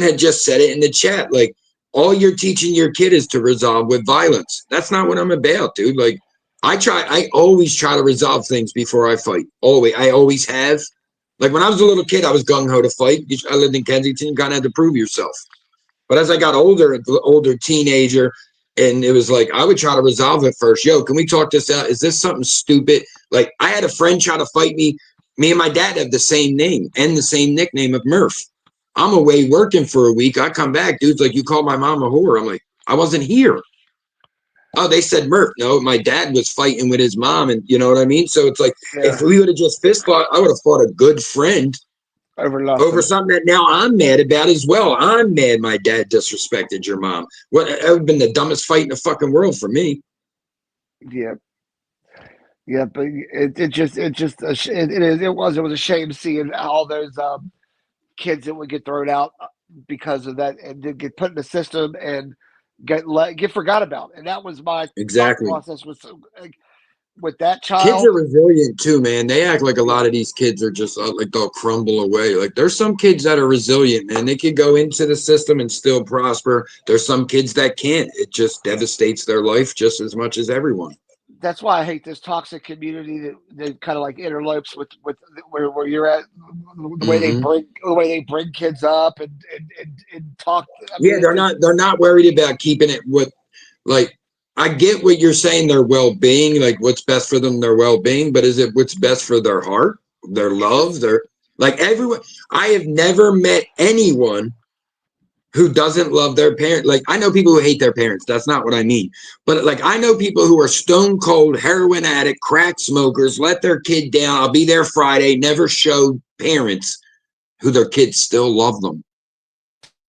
S4: had just said it in the chat. Like, all you're teaching your kid is to resolve with violence. That's not what I'm about, dude. Like, I always try to resolve things before I fight. I always have. Like, when I was a little kid, I was gung-ho to fight. I lived in Kensington. You kind of had to prove yourself. But as I got older teenager, and it was like, I would try to resolve it first. Yo, can we talk this out? Is this something stupid? Like, I had a friend try to fight me. Me and my dad have the same name and the same nickname of Murph. I'm away working for a week. I come back. Dude's like, you called my mom a whore. I'm like, I wasn't here. Oh, they said Murph. No, my dad was fighting with his mom. And you know what I mean? So it's like, if we would have just fist fought, I would have fought a good friend over something that now I'm mad about as well. I'm mad my dad disrespected your mom. That would have been the dumbest fight in the fucking world for me.
S11: Yeah. Yeah, but it was a shame seeing all those kids that would get thrown out because of that and then get put in the system and get forgot about. And that was my thought process was with that child.
S4: Kids are resilient too, man. They act like a lot of these kids are just like they'll crumble away. Like there's some kids that are resilient, man. They could go into the system and still prosper. There's some kids that can't. It just devastates their life just as much as everyone.
S11: That's why I hate this toxic community that kind of like interlopes with where you're at, the way they bring kids up and talk.
S4: They're not worried about keeping it with, like, I get what you're saying, their well-being, like what's best for them, their well-being, but is it what's best for their heart, their love, their, like, everyone? I have never met anyone who doesn't love their parent. Like, I know people who hate their parents. That's not what I mean. But like, I know people who are stone cold heroin addict, crack smokers, let their kid down. I'll be there Friday, never showed parents who their kids still love them.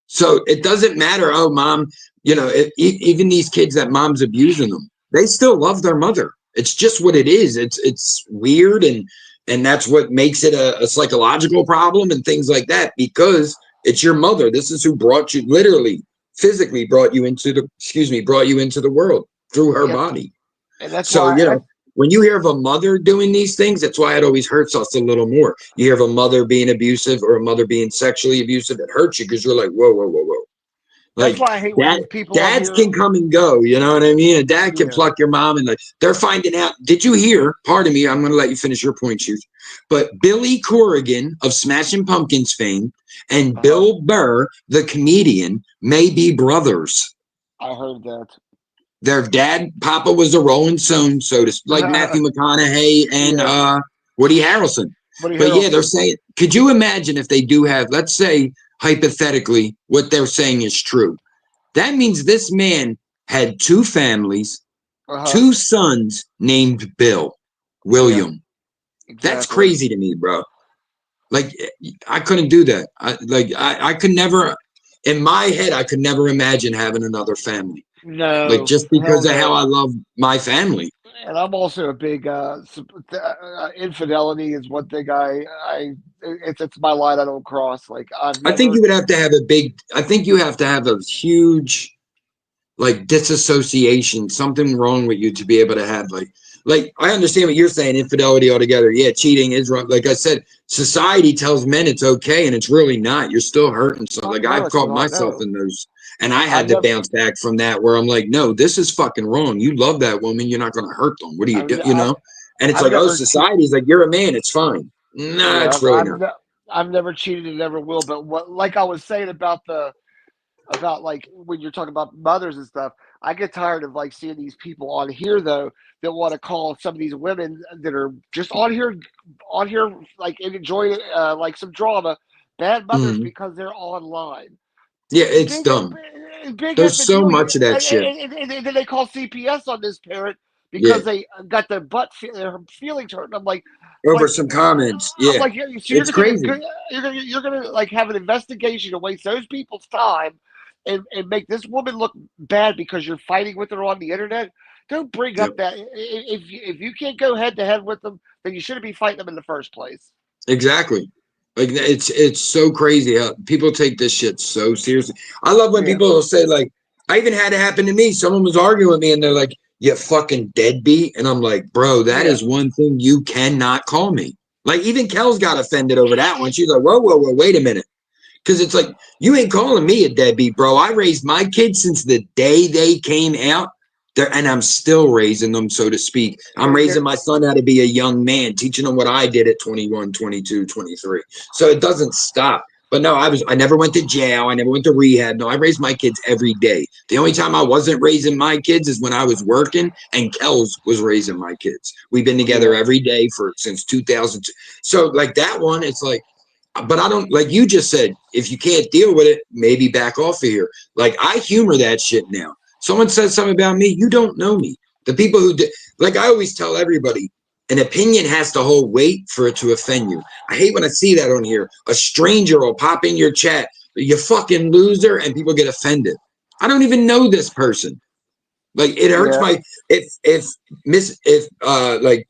S4: So it doesn't matter. Oh, mom, even these kids that mom's abusing them, they still love their mother. It's just what it is. It's weird. And that's what makes it a psychological problem and things like that, because it's your mother. This is who brought you, literally, physically brought you into the world through her body.
S11: And that's
S4: so, when you hear of a mother doing these things, that's why it always hurts us a little more. You hear of a mother being abusive or a mother being sexually abusive, it hurts you because you're like, whoa, whoa, whoa, whoa. Like,
S11: that's why I hate when these people
S4: dads can come and go, you know what I mean? A dad can pluck your mom, and like they're finding out. Did you hear? Pardon me, I'm going to let you finish your point, Shoot. But Billy Corrigan of Smashing Pumpkins fame and Bill Burr, the comedian, may be brothers.
S11: I heard that.
S4: Their dad, Papa, was a Rolling Stone, like Matthew McConaughey and Woody Harrelson. They're saying, could you imagine if they do have, let's say, hypothetically, what they're saying is true? That means this man had two families, two sons named William. Exactly. That's crazy to me, bro. Like, I couldn't do that. I could never, in my head, I could never imagine having another family.
S11: No,
S4: like just because of how I love my family.
S11: And I'm also a big infidelity is one thing it's my line I don't cross. Like I think
S4: you would have to have I think you have to have a huge like disassociation, something wrong with you to be able to have like I understand what you're saying, infidelity altogether. Yeah, cheating is wrong. Like I said, society tells men it's okay, and it's really not. You're still hurting. So like I've caught myself in those. And I had to bounce back from that where I'm like, no, this is fucking wrong. You love that woman. You're not going to hurt them. What do you do? And it's like, society's like, you're a man. It's fine. No, it's really not.
S11: I've never cheated and never will. But like I was saying about like when you're talking about mothers and stuff, I get tired of like seeing these people on here though that want to call some of these women that are just on here like enjoying like some drama bad mothers because they're online.
S4: Yeah, it's dumb. There's so much of that shit.
S11: And then they call CPS on this parent because they got their their feelings hurt. And I'm like,
S4: over some comments. Yeah,
S11: like,
S4: it's crazy.
S11: You're gonna like have an investigation and waste those people's time and make this woman look bad because you're fighting with her on the internet. Don't bring up that if you can't go head to head with them, then you shouldn't be fighting them in the first place.
S4: Exactly. Like it's so crazy how people take this shit so seriously. I love when people will say like, I even had it happen to me. Someone was arguing with me and they're like, you fucking deadbeat. And I'm like, bro, that
S11: Yeah.
S4: is one thing you cannot call me. Like, even Kel's got offended over that one. She's like, whoa, wait a minute. Because it's like, you ain't calling me a deadbeat, bro. I raised my kids since the day they came out there, and I'm still raising them, so to speak. I'm raising my son how to be a young man, teaching him what I did at 21, 22, 23. So it doesn't stop. But no, I never went to jail. I never went to rehab. No, I raised my kids every day. The only time I wasn't raising my kids is when I was working and Kels was raising my kids. We've been together every day since 2000. So like that one, it's like, but I don't, like you just said, if you can't deal with it, maybe back off of here. Like, I humor that shit now. Someone says something about me, you don't know me. The people who did, like I always tell everybody, an opinion has to hold weight for it to offend you. I hate when I see that on here. A stranger will pop in your chat, you fucking loser, and people get offended. I don't even know this person. Like, it hurts my, if like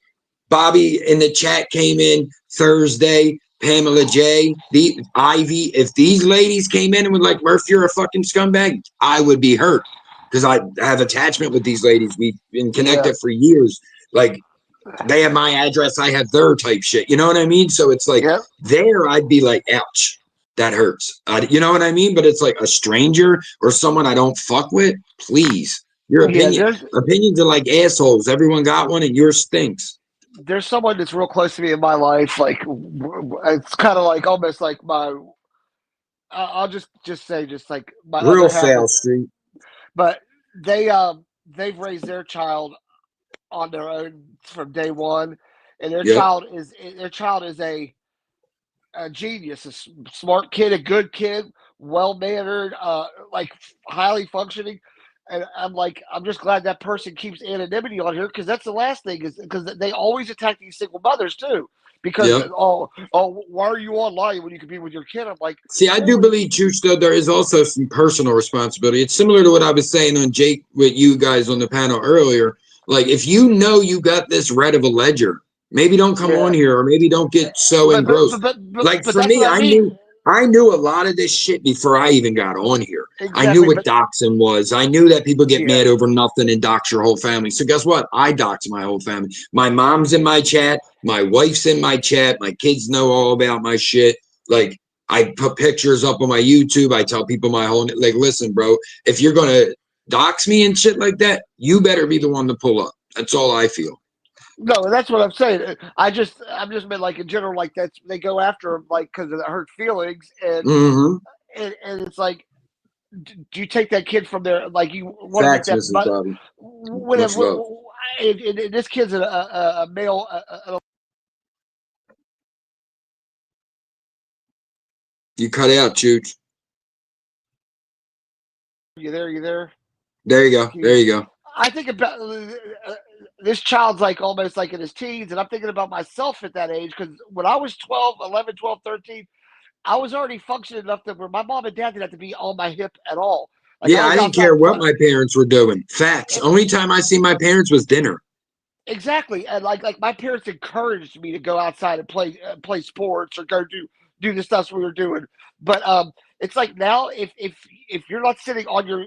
S4: Bobby in the chat came in Thursday, Pamela J, the Ivy, if these ladies came in and were like, Murph, you're a fucking scumbag, I would be hurt because I have attachment with these ladies. We've been connected for years. Like, they have my address, I have their type shit. You know what I mean? So it's like there, I'd be like, ouch, that hurts. You know what I mean? But it's like a stranger or someone I don't fuck with, please. Your opinions are like assholes. Everyone got one and yours stinks.
S11: There's someone that's real close to me in my life. Like, it's kind of like almost like my. I'll just say, just like my
S4: real
S11: other half.
S4: Sale Street.
S11: But they've raised their child on their own from day one, and their child is a genius, a smart kid, a good kid, well mannered, like highly functioning. And I'm just glad that person keeps anonymity on here, because that's the last thing, is because they always attack these single mothers too. Because why are you online when you can be with your kid? I'm like,
S4: see, I do believe, Chooch, though, there is also some personal responsibility. It's similar to what I was saying on Jake with you guys on the panel earlier. Like, if you know you got this read of a ledger, maybe don't come on here, or maybe don't get so engrossed. Like, for me, I knew a lot of this shit before I even got on here. I knew what doxing was. I knew that people get mad over nothing and dox your whole family. So guess what? I dox my whole family. My mom's in my chat. My wife's in my chat. My kids know all about my shit. Like, I put pictures up on my YouTube. I tell people my whole, like, listen, bro, if you're going to dox me and shit like that, you better be the one to pull up. That's all I feel.
S11: No, that's what I'm saying. I'm just meant, like, in general, like, that's, they go after him, like, because it hurt feelings, and and it's like, do you take that kid from there? Like, you want to make that, whatever. And this kid's a male.
S4: You cut out, Chooch.
S11: You there? You there?
S4: There you go. There you go.
S11: I think about this child's like almost like in his teens, and I'm thinking about myself at that age, because when I was 11, 12, 13, I was already functioning enough that where my mom and dad didn't have to be on my hip at all. Like,
S4: yeah, I didn't care what my parents were doing. Facts. Only time I see my parents was dinner.
S11: Exactly, and like my parents encouraged me to go outside and play sports, or go do the stuff we were doing. But it's like now, if you're not sitting on your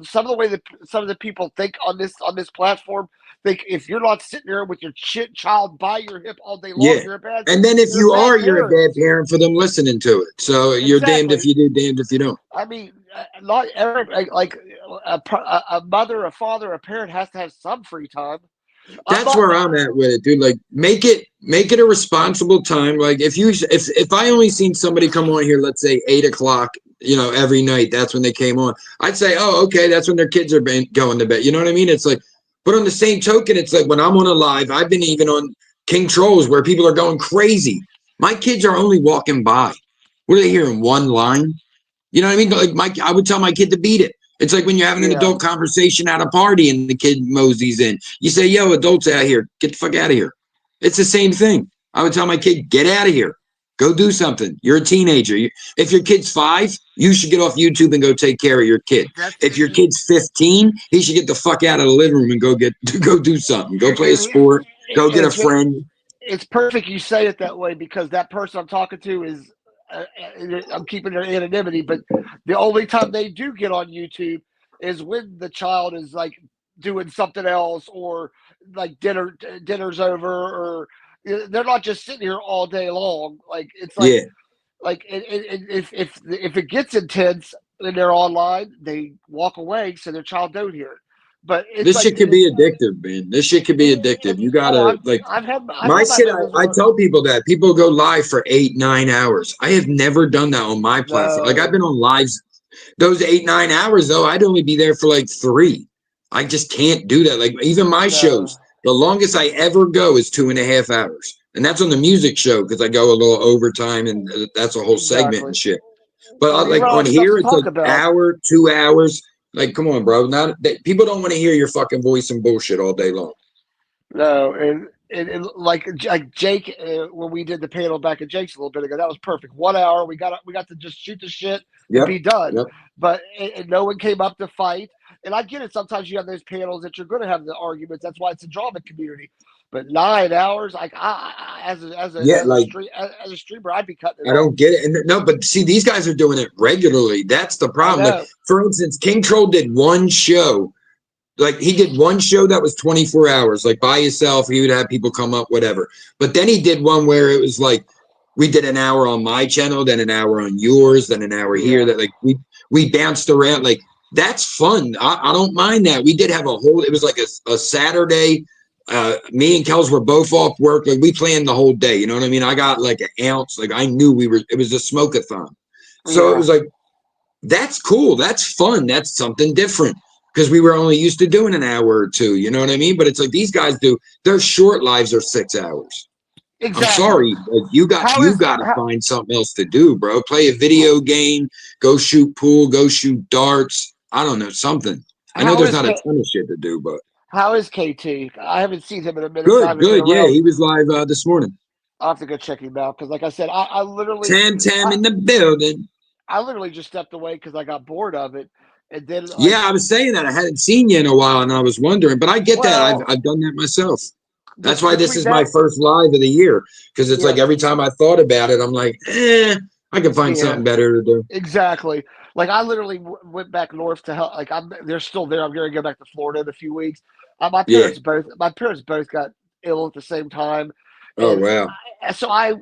S11: some of the way that some of the people think on this platform, think if you're not sitting there with your child by your hip all day long, you're a bad.
S4: And then if you are, you're a bad parent for them listening to it. So you're damned if you do, damned if you don't.
S11: I mean, not every, like a mother, a father, a parent has to have some free time.
S4: That's where I'm at with it, dude. Like, make it a responsible time. Like, if I only seen somebody come on here, let's say 8 o'clock, every night, that's when they came on, I'd say, oh, okay, that's when their kids are going to bed. You know what I mean? It's like, but on the same token, it's like when I'm on a live, I've been even on King Trolls where people are going crazy. My kids are only walking by. What are they hearing? One line? You know what I mean? Like, I would tell my kid to beat it. It's like when you're having an adult conversation at a party and the kid moseys in. You say, yo, adults out here, get the fuck out of here. It's the same thing. I would tell my kid, get out of here. Go do something. You're a teenager. If your kid's 5, you should get off YouTube and go take care of your kid. If your kid's 15, he should get the fuck out of the living room and go do something. Go play a sport. Go get a friend.
S11: It's perfect you say it that way, because that person I'm talking to is I'm keeping their anonymity, but the only time they do get on YouTube is when the child is like doing something else, or like dinner's over, or they're not just sitting here all day long. Like it's
S4: Yeah.
S11: like if it gets intense and they're online, they walk away so their child don't hear it. But it's
S4: This
S11: like
S4: shit could be addictive, man. This shit could be addictive. You gotta like
S11: I've had
S4: my
S11: my
S4: shit.
S11: moments
S4: I
S11: where
S4: tell people that people go live for 8-9 hours. I have never done that on my platform. Like I've
S11: no,
S4: been on lives those 8-9 hours though. I'd only be there for like 3. I just can't do that. Like even my
S11: no.
S4: shows, the longest I ever go is 2.5 hours, and that's on the music show because I go a little overtime and that's a whole segment
S11: Exactly.
S4: and shit. But
S11: Well, you
S4: like
S11: run out
S4: on
S11: of stuff
S4: here,
S11: to
S4: it's
S11: talk
S4: like
S11: about.
S4: hour, 2 hours. Like, come on, bro. Not that people don't want to hear your fucking voice and bullshit all day long.
S11: No, and like Jake, when we did the panel back at Jake's a little bit ago, that was perfect. 1 hour, we got to just shoot the shit and
S4: Yep.
S11: be done.
S4: Yep.
S11: But and no one came up to fight. And I get it. Sometimes you have those panels that you're going to have the arguments. That's why it's a drama community. But 9 hours, like as
S4: Yeah, like
S11: a streamer, I'd be cutting it
S4: I
S11: off.
S4: don't get it. And no, but see, these guys are doing it regularly. That's the
S11: I
S4: problem. Like,
S11: know.
S4: for instance, King Troll did one show. Like he did one show that was 24 hours, like by himself. He would have people come up, whatever. But then he did one where it was like we did an hour on my channel, then an hour on yours, then an hour here.
S11: Yeah.
S4: That like we bounced around. Like that's fun. I don't mind that. We did have a whole. It was like a Saturday. Me and Kels were both off work. Like we planned the whole day. You know what I mean? I got like an ounce. Like I knew we were. It was a smoke-a-thon. So it
S11: Yeah.
S4: was like that's cool. That's fun. That's something different because we were only used to doing an hour or two. You know what I mean? But it's like these guys do. Their short lives are 6 hours.
S11: Exactly.
S4: I'm sorry, like you got to find something else to do, bro. Play a video game, go shoot pool, go shoot darts. I don't know, something. I know there's not a ton of shit to do, but
S11: how is KT? I haven't seen him in a minute.
S4: good. Yeah, he was live this morning.
S11: I'll have to go check him out because, like I said, I literally
S4: Tam in the building.
S11: I literally just stepped away because I got bored of it, and then
S4: yeah, I was saying that I hadn't seen you in a while, and I was wondering, but I get that. I've done that myself. That's why this is my first live of the year because it's like every time I thought about it, I'm like, I can find something better to do.
S11: Exactly. Like I literally went back north to help. Like they're still there. I'm going to go back to Florida in a few weeks. My parents both got ill at the same time.
S4: Oh wow!
S11: So I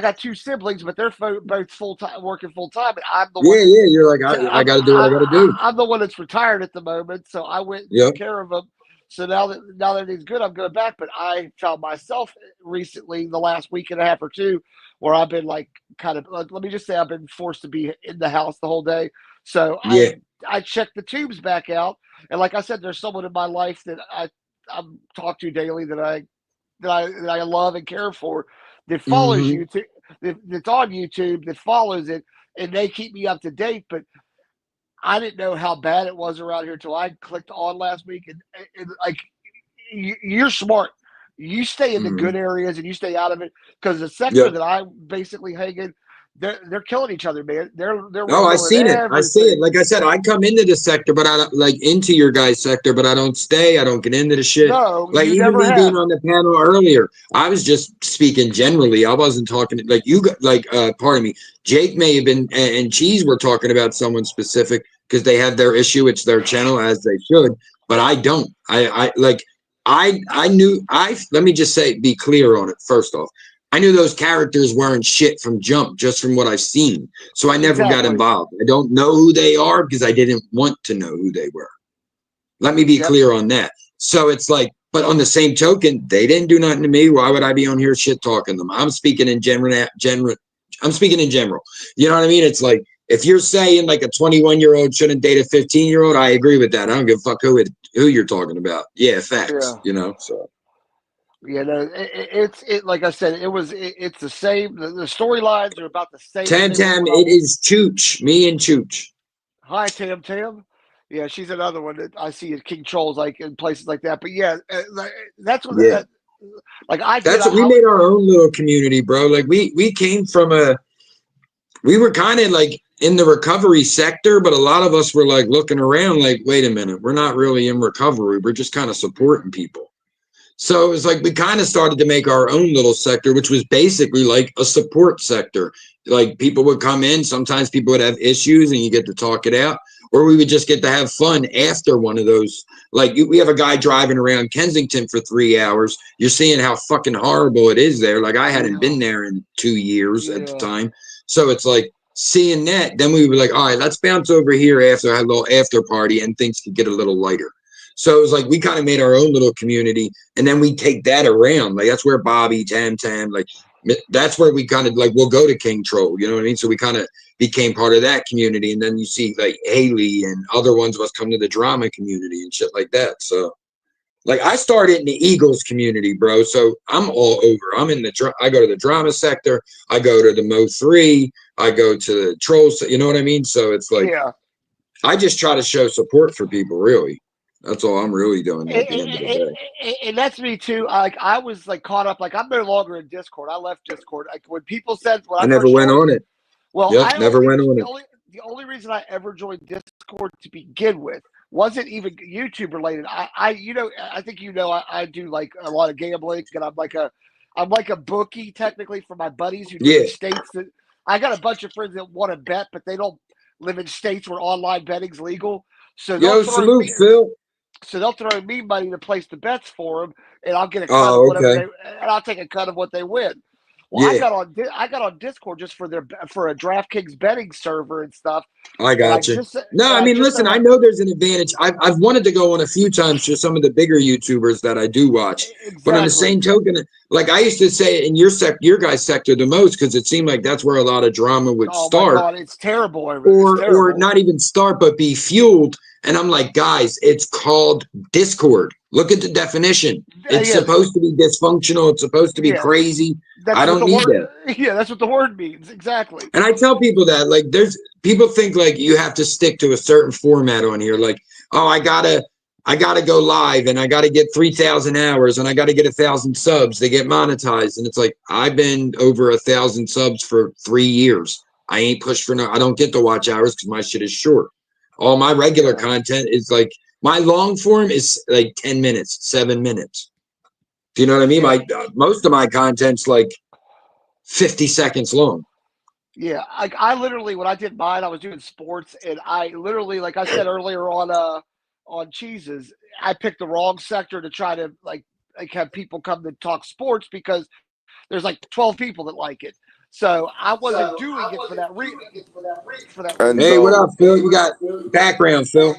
S11: got 2 siblings, but they're both full time working full time, and I'm the
S4: one. Yeah. You're like I got to do what I got to do.
S11: I'm the one that's retired at the moment, so I went and took care of them. So now that he's good, I'm going back. But I found myself recently, the last week and a half or 2, where I've been like kind of let me just say I've been forced to be in the house the whole day. So I checked the tubes back out, and like I said, there's someone in my life that I talk to daily that I love and care for that follows YouTube, that's on YouTube, that follows it, and they keep me up to date. But I didn't know how bad it was around here until I clicked on last week. And like, you're smart. You stay in the good areas and you stay out of it because the sector that I basically hang in, they're killing each other, man. They're
S4: I seen it. I see it. Like I said, I come into the sector, but I don't like into your guys' sector, but I don't stay. I don't get into the shit.
S11: No,
S4: like even me being on the panel earlier, I was just speaking generally. I wasn't talking like you got like pardon me. Jake may have been and Cheese were talking about someone specific because they have their issue. It's their channel as they should, but I don't. I knew let me just say be clear on it first off. I knew those characters weren't shit from jump, just from what I've seen. So I never got involved. I don't know who they are because I didn't want to know who they were. Let me be clear on that. So it's like, but on the same token, they didn't do nothing to me. Why would I be on here shit talking them? I'm speaking in general. I'm speaking in general. You know what I mean? It's like, if you're saying like a 21-year-old shouldn't date a 15-year-old, I agree with that. I don't give a fuck who you're talking about. Yeah, facts. You know, so.
S11: Yeah, no, it's like I said, it's the same. The storylines are about the same.
S4: Tam, it is Chooch, me and Chooch.
S11: Hi, Tam. Yeah, she's another one that I see at King Trolls, like in places like that. But yeah, that's what. Yeah. We
S4: made our own little community, bro. Like we came from we were kind of like in the recovery sector, but a lot of us were like looking around, like, wait a minute, we're not really in recovery. We're just kind of supporting people. So it was like we kind of started to make our own little sector, which was basically like a support sector. Like people would come in, sometimes people would have issues and you get to talk it out. or we would just get to have fun after one of those. Like we have a guy driving around Kensington for 3 hours. You're seeing how fucking horrible it is there. Like I hadn't been there in 2 years at the time. So it's like seeing that, then we were like, all right, let's bounce over here after a little after party and things could get a little lighter. So it was like we kind of made our own little community, and then we take that around. Like that's where Bobby, Tam, like that's where we kind of like we'll go to King Troll, you know what I mean? So we kind of became part of that community, and then you see like Haley and other ones of us come to the drama community and shit like that. So like I started in the Eagles community, bro. So I'm all over. I'm in the I go to the drama sector, I go to the Mo3, I go to the trolls, you know what I mean? So it's like I just try to show support for people, really. That's all I'm really doing at the end of the day.
S11: And that's me too. Like I was like caught up. Like I'm no longer in Discord. I left Discord. Like when people said when
S4: I never went on it.
S11: Well,
S4: yep, never went on it.
S11: The only reason I ever joined Discord to begin with wasn't even YouTube related. I think I do like a lot of gambling, and I'm like a bookie technically for my buddies who live in states that I got a bunch of friends that want to bet, but they don't live in states where online betting's legal. So
S4: salute, Phil.
S11: So they'll throw me money to place the bets for them, and I'll get a cut of whatever and I'll take a cut of what they win. Well, I got on Discord just for a DraftKings betting server and stuff.
S4: I got you. I mean, listen, I know there's an advantage. I've wanted to go on a few times for some of the bigger YouTubers that I do watch. Exactly. But on the same token, like I used to say in your guys' sector the most, because it seemed like that's where a lot of drama would start.
S11: My God, it's terrible.
S4: Or not even start, but be fueled. And I'm like, guys, it's called Discord. Look at the definition. It's supposed to be dysfunctional. It's supposed to be crazy. I don't need that.
S11: Yeah, that's what the word means. Exactly.
S4: And I tell people that, like, people think like you have to stick to a certain format on here. Like, oh, I gotta go live and I gotta get 3,000 hours and I gotta get 1,000 subs to get monetized. And it's like, I've been over 1,000 subs for 3 years. I ain't pushed for I don't get the watch hours because my shit is short. All my regular content is like my long form is like 10 minutes, 7 minutes. Do you know what I mean? Most of my content's like 50 seconds long.
S11: Yeah, I literally when I did mine, I was doing sports, and I literally, like I said earlier on Cheeses, I picked the wrong sector to try to like have people come to talk sports because there's like 12 people that like it. So I wasn't doing it for that reason.
S4: Hey, what up, Phil? You got background, Phil?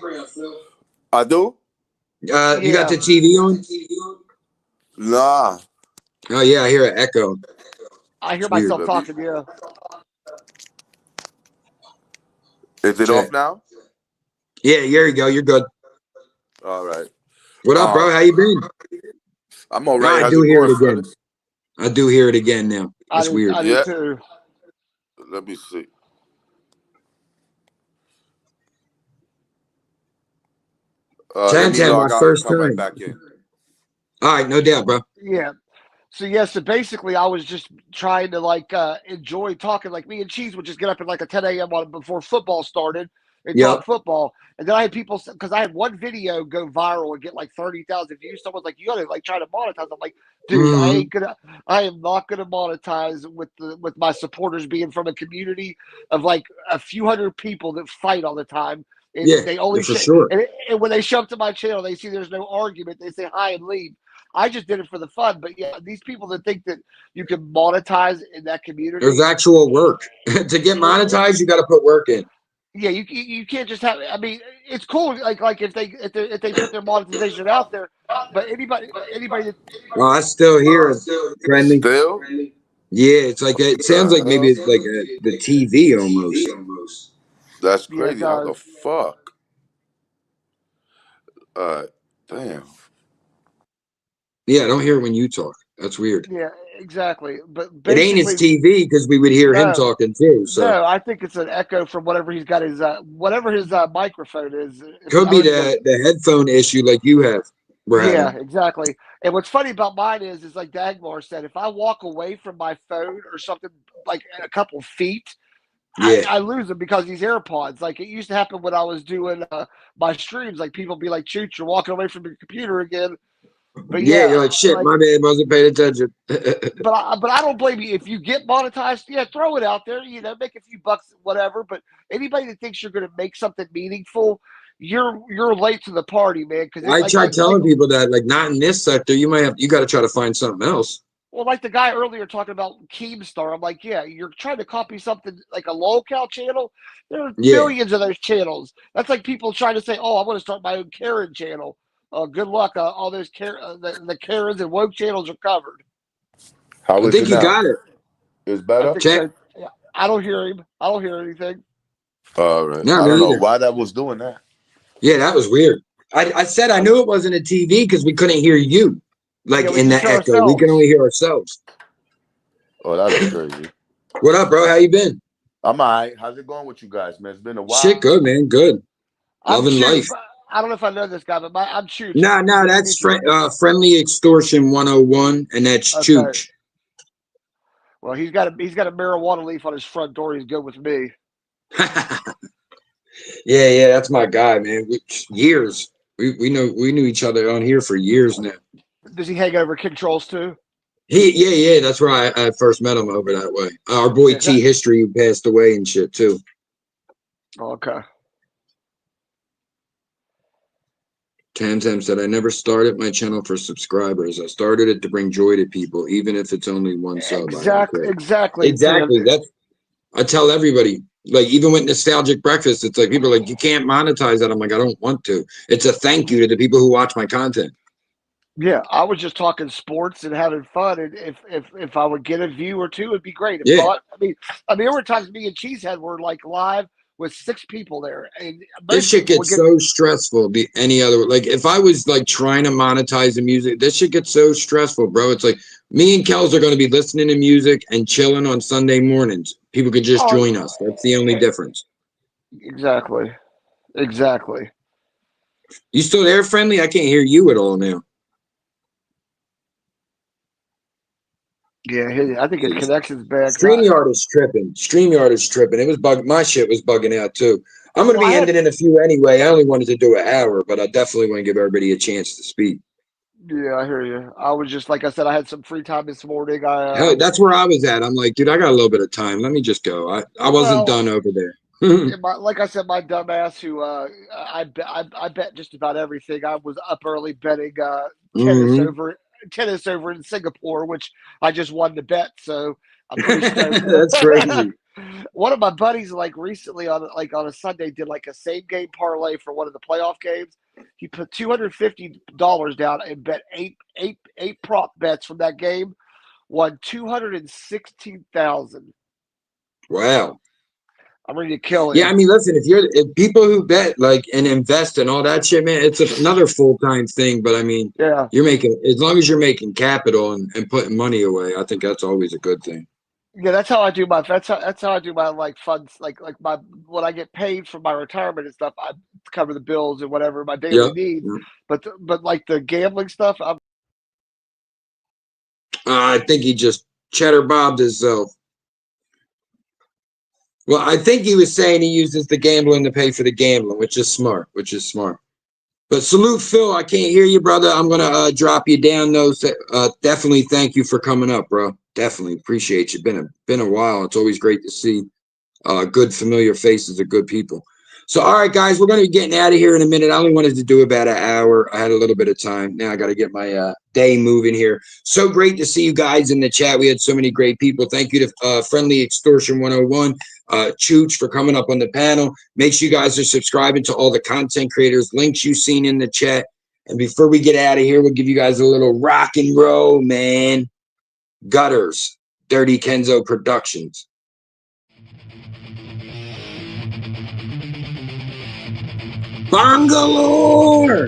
S12: I do.
S4: You got the TV on?
S12: Nah.
S4: Oh yeah, I hear an echo.
S11: I hear myself talking. Yeah.
S12: Is it off now?
S4: Yeah, here you go. You're good.
S12: All right.
S4: What up, bro? How you been?
S12: I'm all right.
S4: I do hear it again. I do hear it again now. That's weird.
S11: I do too.
S12: Let me see.
S4: My first time.
S12: Right back in.
S4: All right, no doubt, bro.
S11: Yeah. So basically I was just trying to enjoy talking. Like me and Cheese would just get up at like a 10 a.m. before football started and talk football. And then I had people, because I had one video go viral and get like 30,000 views. Someone's like, you gotta like try to monetize. I'm like, dude, I am not gonna monetize with my supporters being from a community of like a few hundred people that fight all the time. And they only and when they show up to my channel, they see there's no argument. They say hi and leave. I just did it for the fun, but yeah, these people that think that you can monetize in that community,
S4: there's actual work to get monetized. You got to put work in.
S11: Yeah, you can't just have. I mean, it's cool. Like if they put their monetization out there, but anybody that.
S4: Well, I still hear it, friendly.
S12: Still?
S4: Yeah, it's like it sounds like maybe it's like the TV almost.
S12: That's crazy. How the fuck? Damn.
S4: Yeah, I don't hear it when you talk. That's weird.
S11: Yeah, exactly. But
S4: it ain't his TV because we would hear him talking too. So
S11: no, I think it's an echo from whatever he's got his microphone is.
S4: Could be the headphone issue like you have.
S11: Yeah, exactly. And what's funny about mine is like Dagmar said, if I walk away from my phone or something like a couple feet, I lose them because these AirPods. Like it used to happen when I was doing my streams. Like people be like, "Shoot, you're walking away from your computer again." But
S4: Yeah, you're
S11: yeah,
S4: like, shit, my bad, wasn't paying attention.
S11: but I don't blame you if you get monetized. Yeah, throw it out there. Make a few bucks, whatever. But anybody that thinks you're going to make something meaningful, you're late to the party, man. Because
S4: I tried telling people that, like, not in this sector. You got to try to find something else.
S11: Well, like the guy earlier talking about Keemstar, I'm like, yeah, you're trying to copy something like a local channel. There are millions of those channels. That's like people trying to say, oh, I want to start my own Karen channel. Good luck. All those the Karens and woke channels are covered.
S12: How is
S4: I think
S12: it
S4: you
S12: now?
S4: got it.
S12: It's better?
S11: So. Yeah, I don't hear him. I don't hear anything.
S12: All right.
S4: No,
S12: I don't know
S4: either.
S12: why that was doing that.
S4: Yeah, that was weird. I said I knew it wasn't a TV because we couldn't hear you. Like in the echo. Ourselves. We can only hear ourselves.
S12: Oh, that's crazy.
S4: What up, bro? How you been?
S12: I'm all right. How's it going with you guys, man? It's been a while.
S4: Shit, good, man. Good. Loving life.
S11: I don't know if I know this guy, but I'm Chooch.
S4: No, that's Friendly Extortion 101, and that's Chooch.
S11: Well, he's got a marijuana leaf on his front door. He's good with me.
S4: Yeah, that's my guy, man. Years. We knew each other on here for years now.
S11: Does he hang over Controls too?
S4: Yeah. That's where I first met him over that way. Our boy T History passed away and shit too.
S11: Okay.
S4: Tam said, I never started my channel for subscribers. I started it to bring joy to people, even if it's only one sub.
S11: Exactly.
S4: That's I tell everybody. Like, even with Nostalgic Breakfast, it's like people are like, you can't monetize that. I'm like, I don't want to. It's a thank you to the people who watch my content.
S11: Yeah, I was just talking sports and having fun, and if I would get a view or two, it'd be great. I mean, there were times me and Cheesehead were like live with 6 people there, and
S4: this shit gets so stressful. Any other, like, if I was like trying to monetize the music, this shit gets so stressful, bro. It's like me and Kels are going to be listening to music and chilling on Sunday mornings. People could just join us. That's the only difference.
S11: Exactly.
S4: You still there, Friendly? I can't hear you at all now.
S11: Yeah, I think his connection's bad.
S4: StreamYard is tripping. It was my shit was bugging out too. I'm going to be ending in a few anyway. I only wanted to do an hour, but I definitely want to give everybody a chance to speak.
S11: Yeah, I hear you. I was just, like I said, I had some free time this morning.
S4: That's where I was at. I'm like, dude, I got a little bit of time. Let me just go. I wasn't done over there.
S11: Like I said, my dumb ass who I bet just about everything. I was up early betting tennis over in Singapore, which I just won the bet, so I'm pretty stoked.
S4: That's crazy.
S11: One of my buddies, like recently on a Sunday, did like a same game parlay for one of the playoff games. He put $250 down and bet eight prop bets from that game. Won $216,000.
S4: Wow.
S11: I'm ready to kill him.
S4: Yeah, I mean, listen, if people who bet like and invest and all that shit, man, it's another full-time thing. But I mean, you're making, as long as you're making capital and putting money away, I think that's always a good thing.
S11: Yeah, that's how I do my like funds, like my when I get paid for my retirement and stuff, I cover the bills and whatever my daily needs. But like the gambling stuff,
S4: I think he just cheddar bobbed himself. Well, I think he was saying he uses the gambling to pay for the gambling, which is smart. But salute, Phil. I can't hear you, brother. I'm gonna drop you down though. Definitely thank you for coming up, bro. Definitely appreciate you. Been a while. It's always great to see good familiar faces of good people. So, all right, guys, we're going to be getting out of here in a minute. I only wanted to do about an hour. I had a little bit of time. Now I got to get my day moving here. So great to see you guys in the chat. We had so many great people. Thank you to Friendly Extortion 101, Chooch, for coming up on the panel. Make sure you guys are subscribing to all the content creators. Links you've seen in the chat. And before we get out of here, we'll give you guys a little rock and roll, man. Gutters, Dirty Kenzo Productions. Bangalore!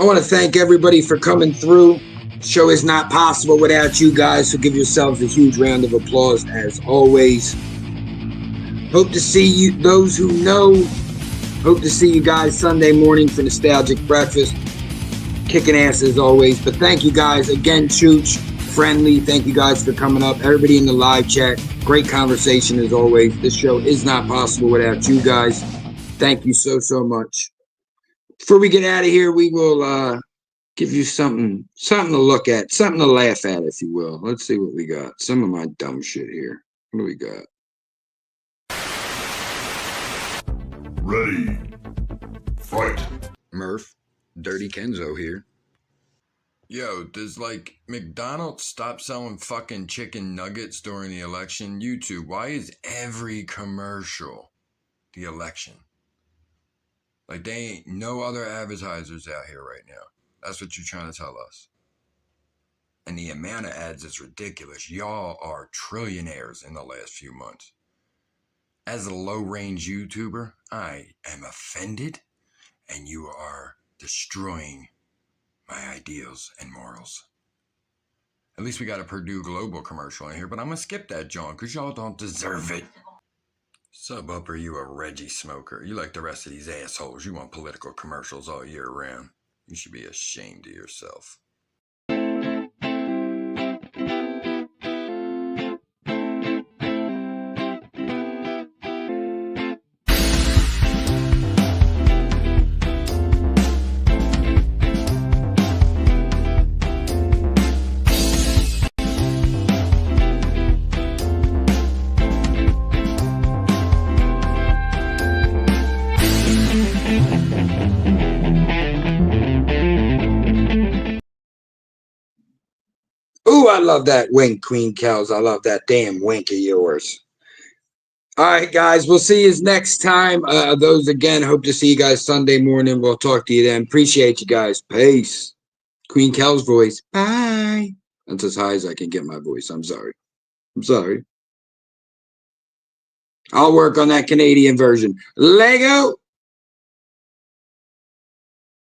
S4: want to thank everybody for coming through. Show is not possible without you guys, so give yourselves a huge round of applause as always. Hope to see you, those who know. Hope to see you guys Sunday morning for Nostalgic Breakfast. Kicking ass as always. But thank you guys again, Chooch, Friendly. Thank you guys for coming up. Everybody in the live chat. Great conversation as always. This show is not possible without you guys. Thank you so much. Before we get out of here, we will give you something to look at, something to laugh at, if you will. Let's see what we got. Some of my dumb shit here. What do we got?
S3: Ready. Fight.
S4: Murph. Dirty Kenzo here.
S13: Yo, does like McDonald's stop selling fucking chicken nuggets during the election? YouTube, why is every commercial the election? Like, they ain't no other advertisers out here right now. That's what you're trying to tell us. And the amount of ads is ridiculous. Y'all are trillionaires in the last few months. As a low-range YouTuber, I am offended, and you are destroying my ideals and morals. At least we got a Purdue Global commercial in here, but I'm gonna skip that, John, because y'all don't deserve it. Sub up, are you a Reggie smoker? You like the rest of these assholes. You want political commercials all year round. You should be ashamed of yourself.
S4: Ooh, I love that wink, Queen Cows. I love that damn wink of yours. All right, guys. We'll see you next time. Those, again, hope to see you guys Sunday morning. We'll talk to you then. Appreciate you guys. Peace. Queen Cow's voice. Bye. That's as high as I can get my voice. I'm sorry. I'll work on that Canadian version. Lego.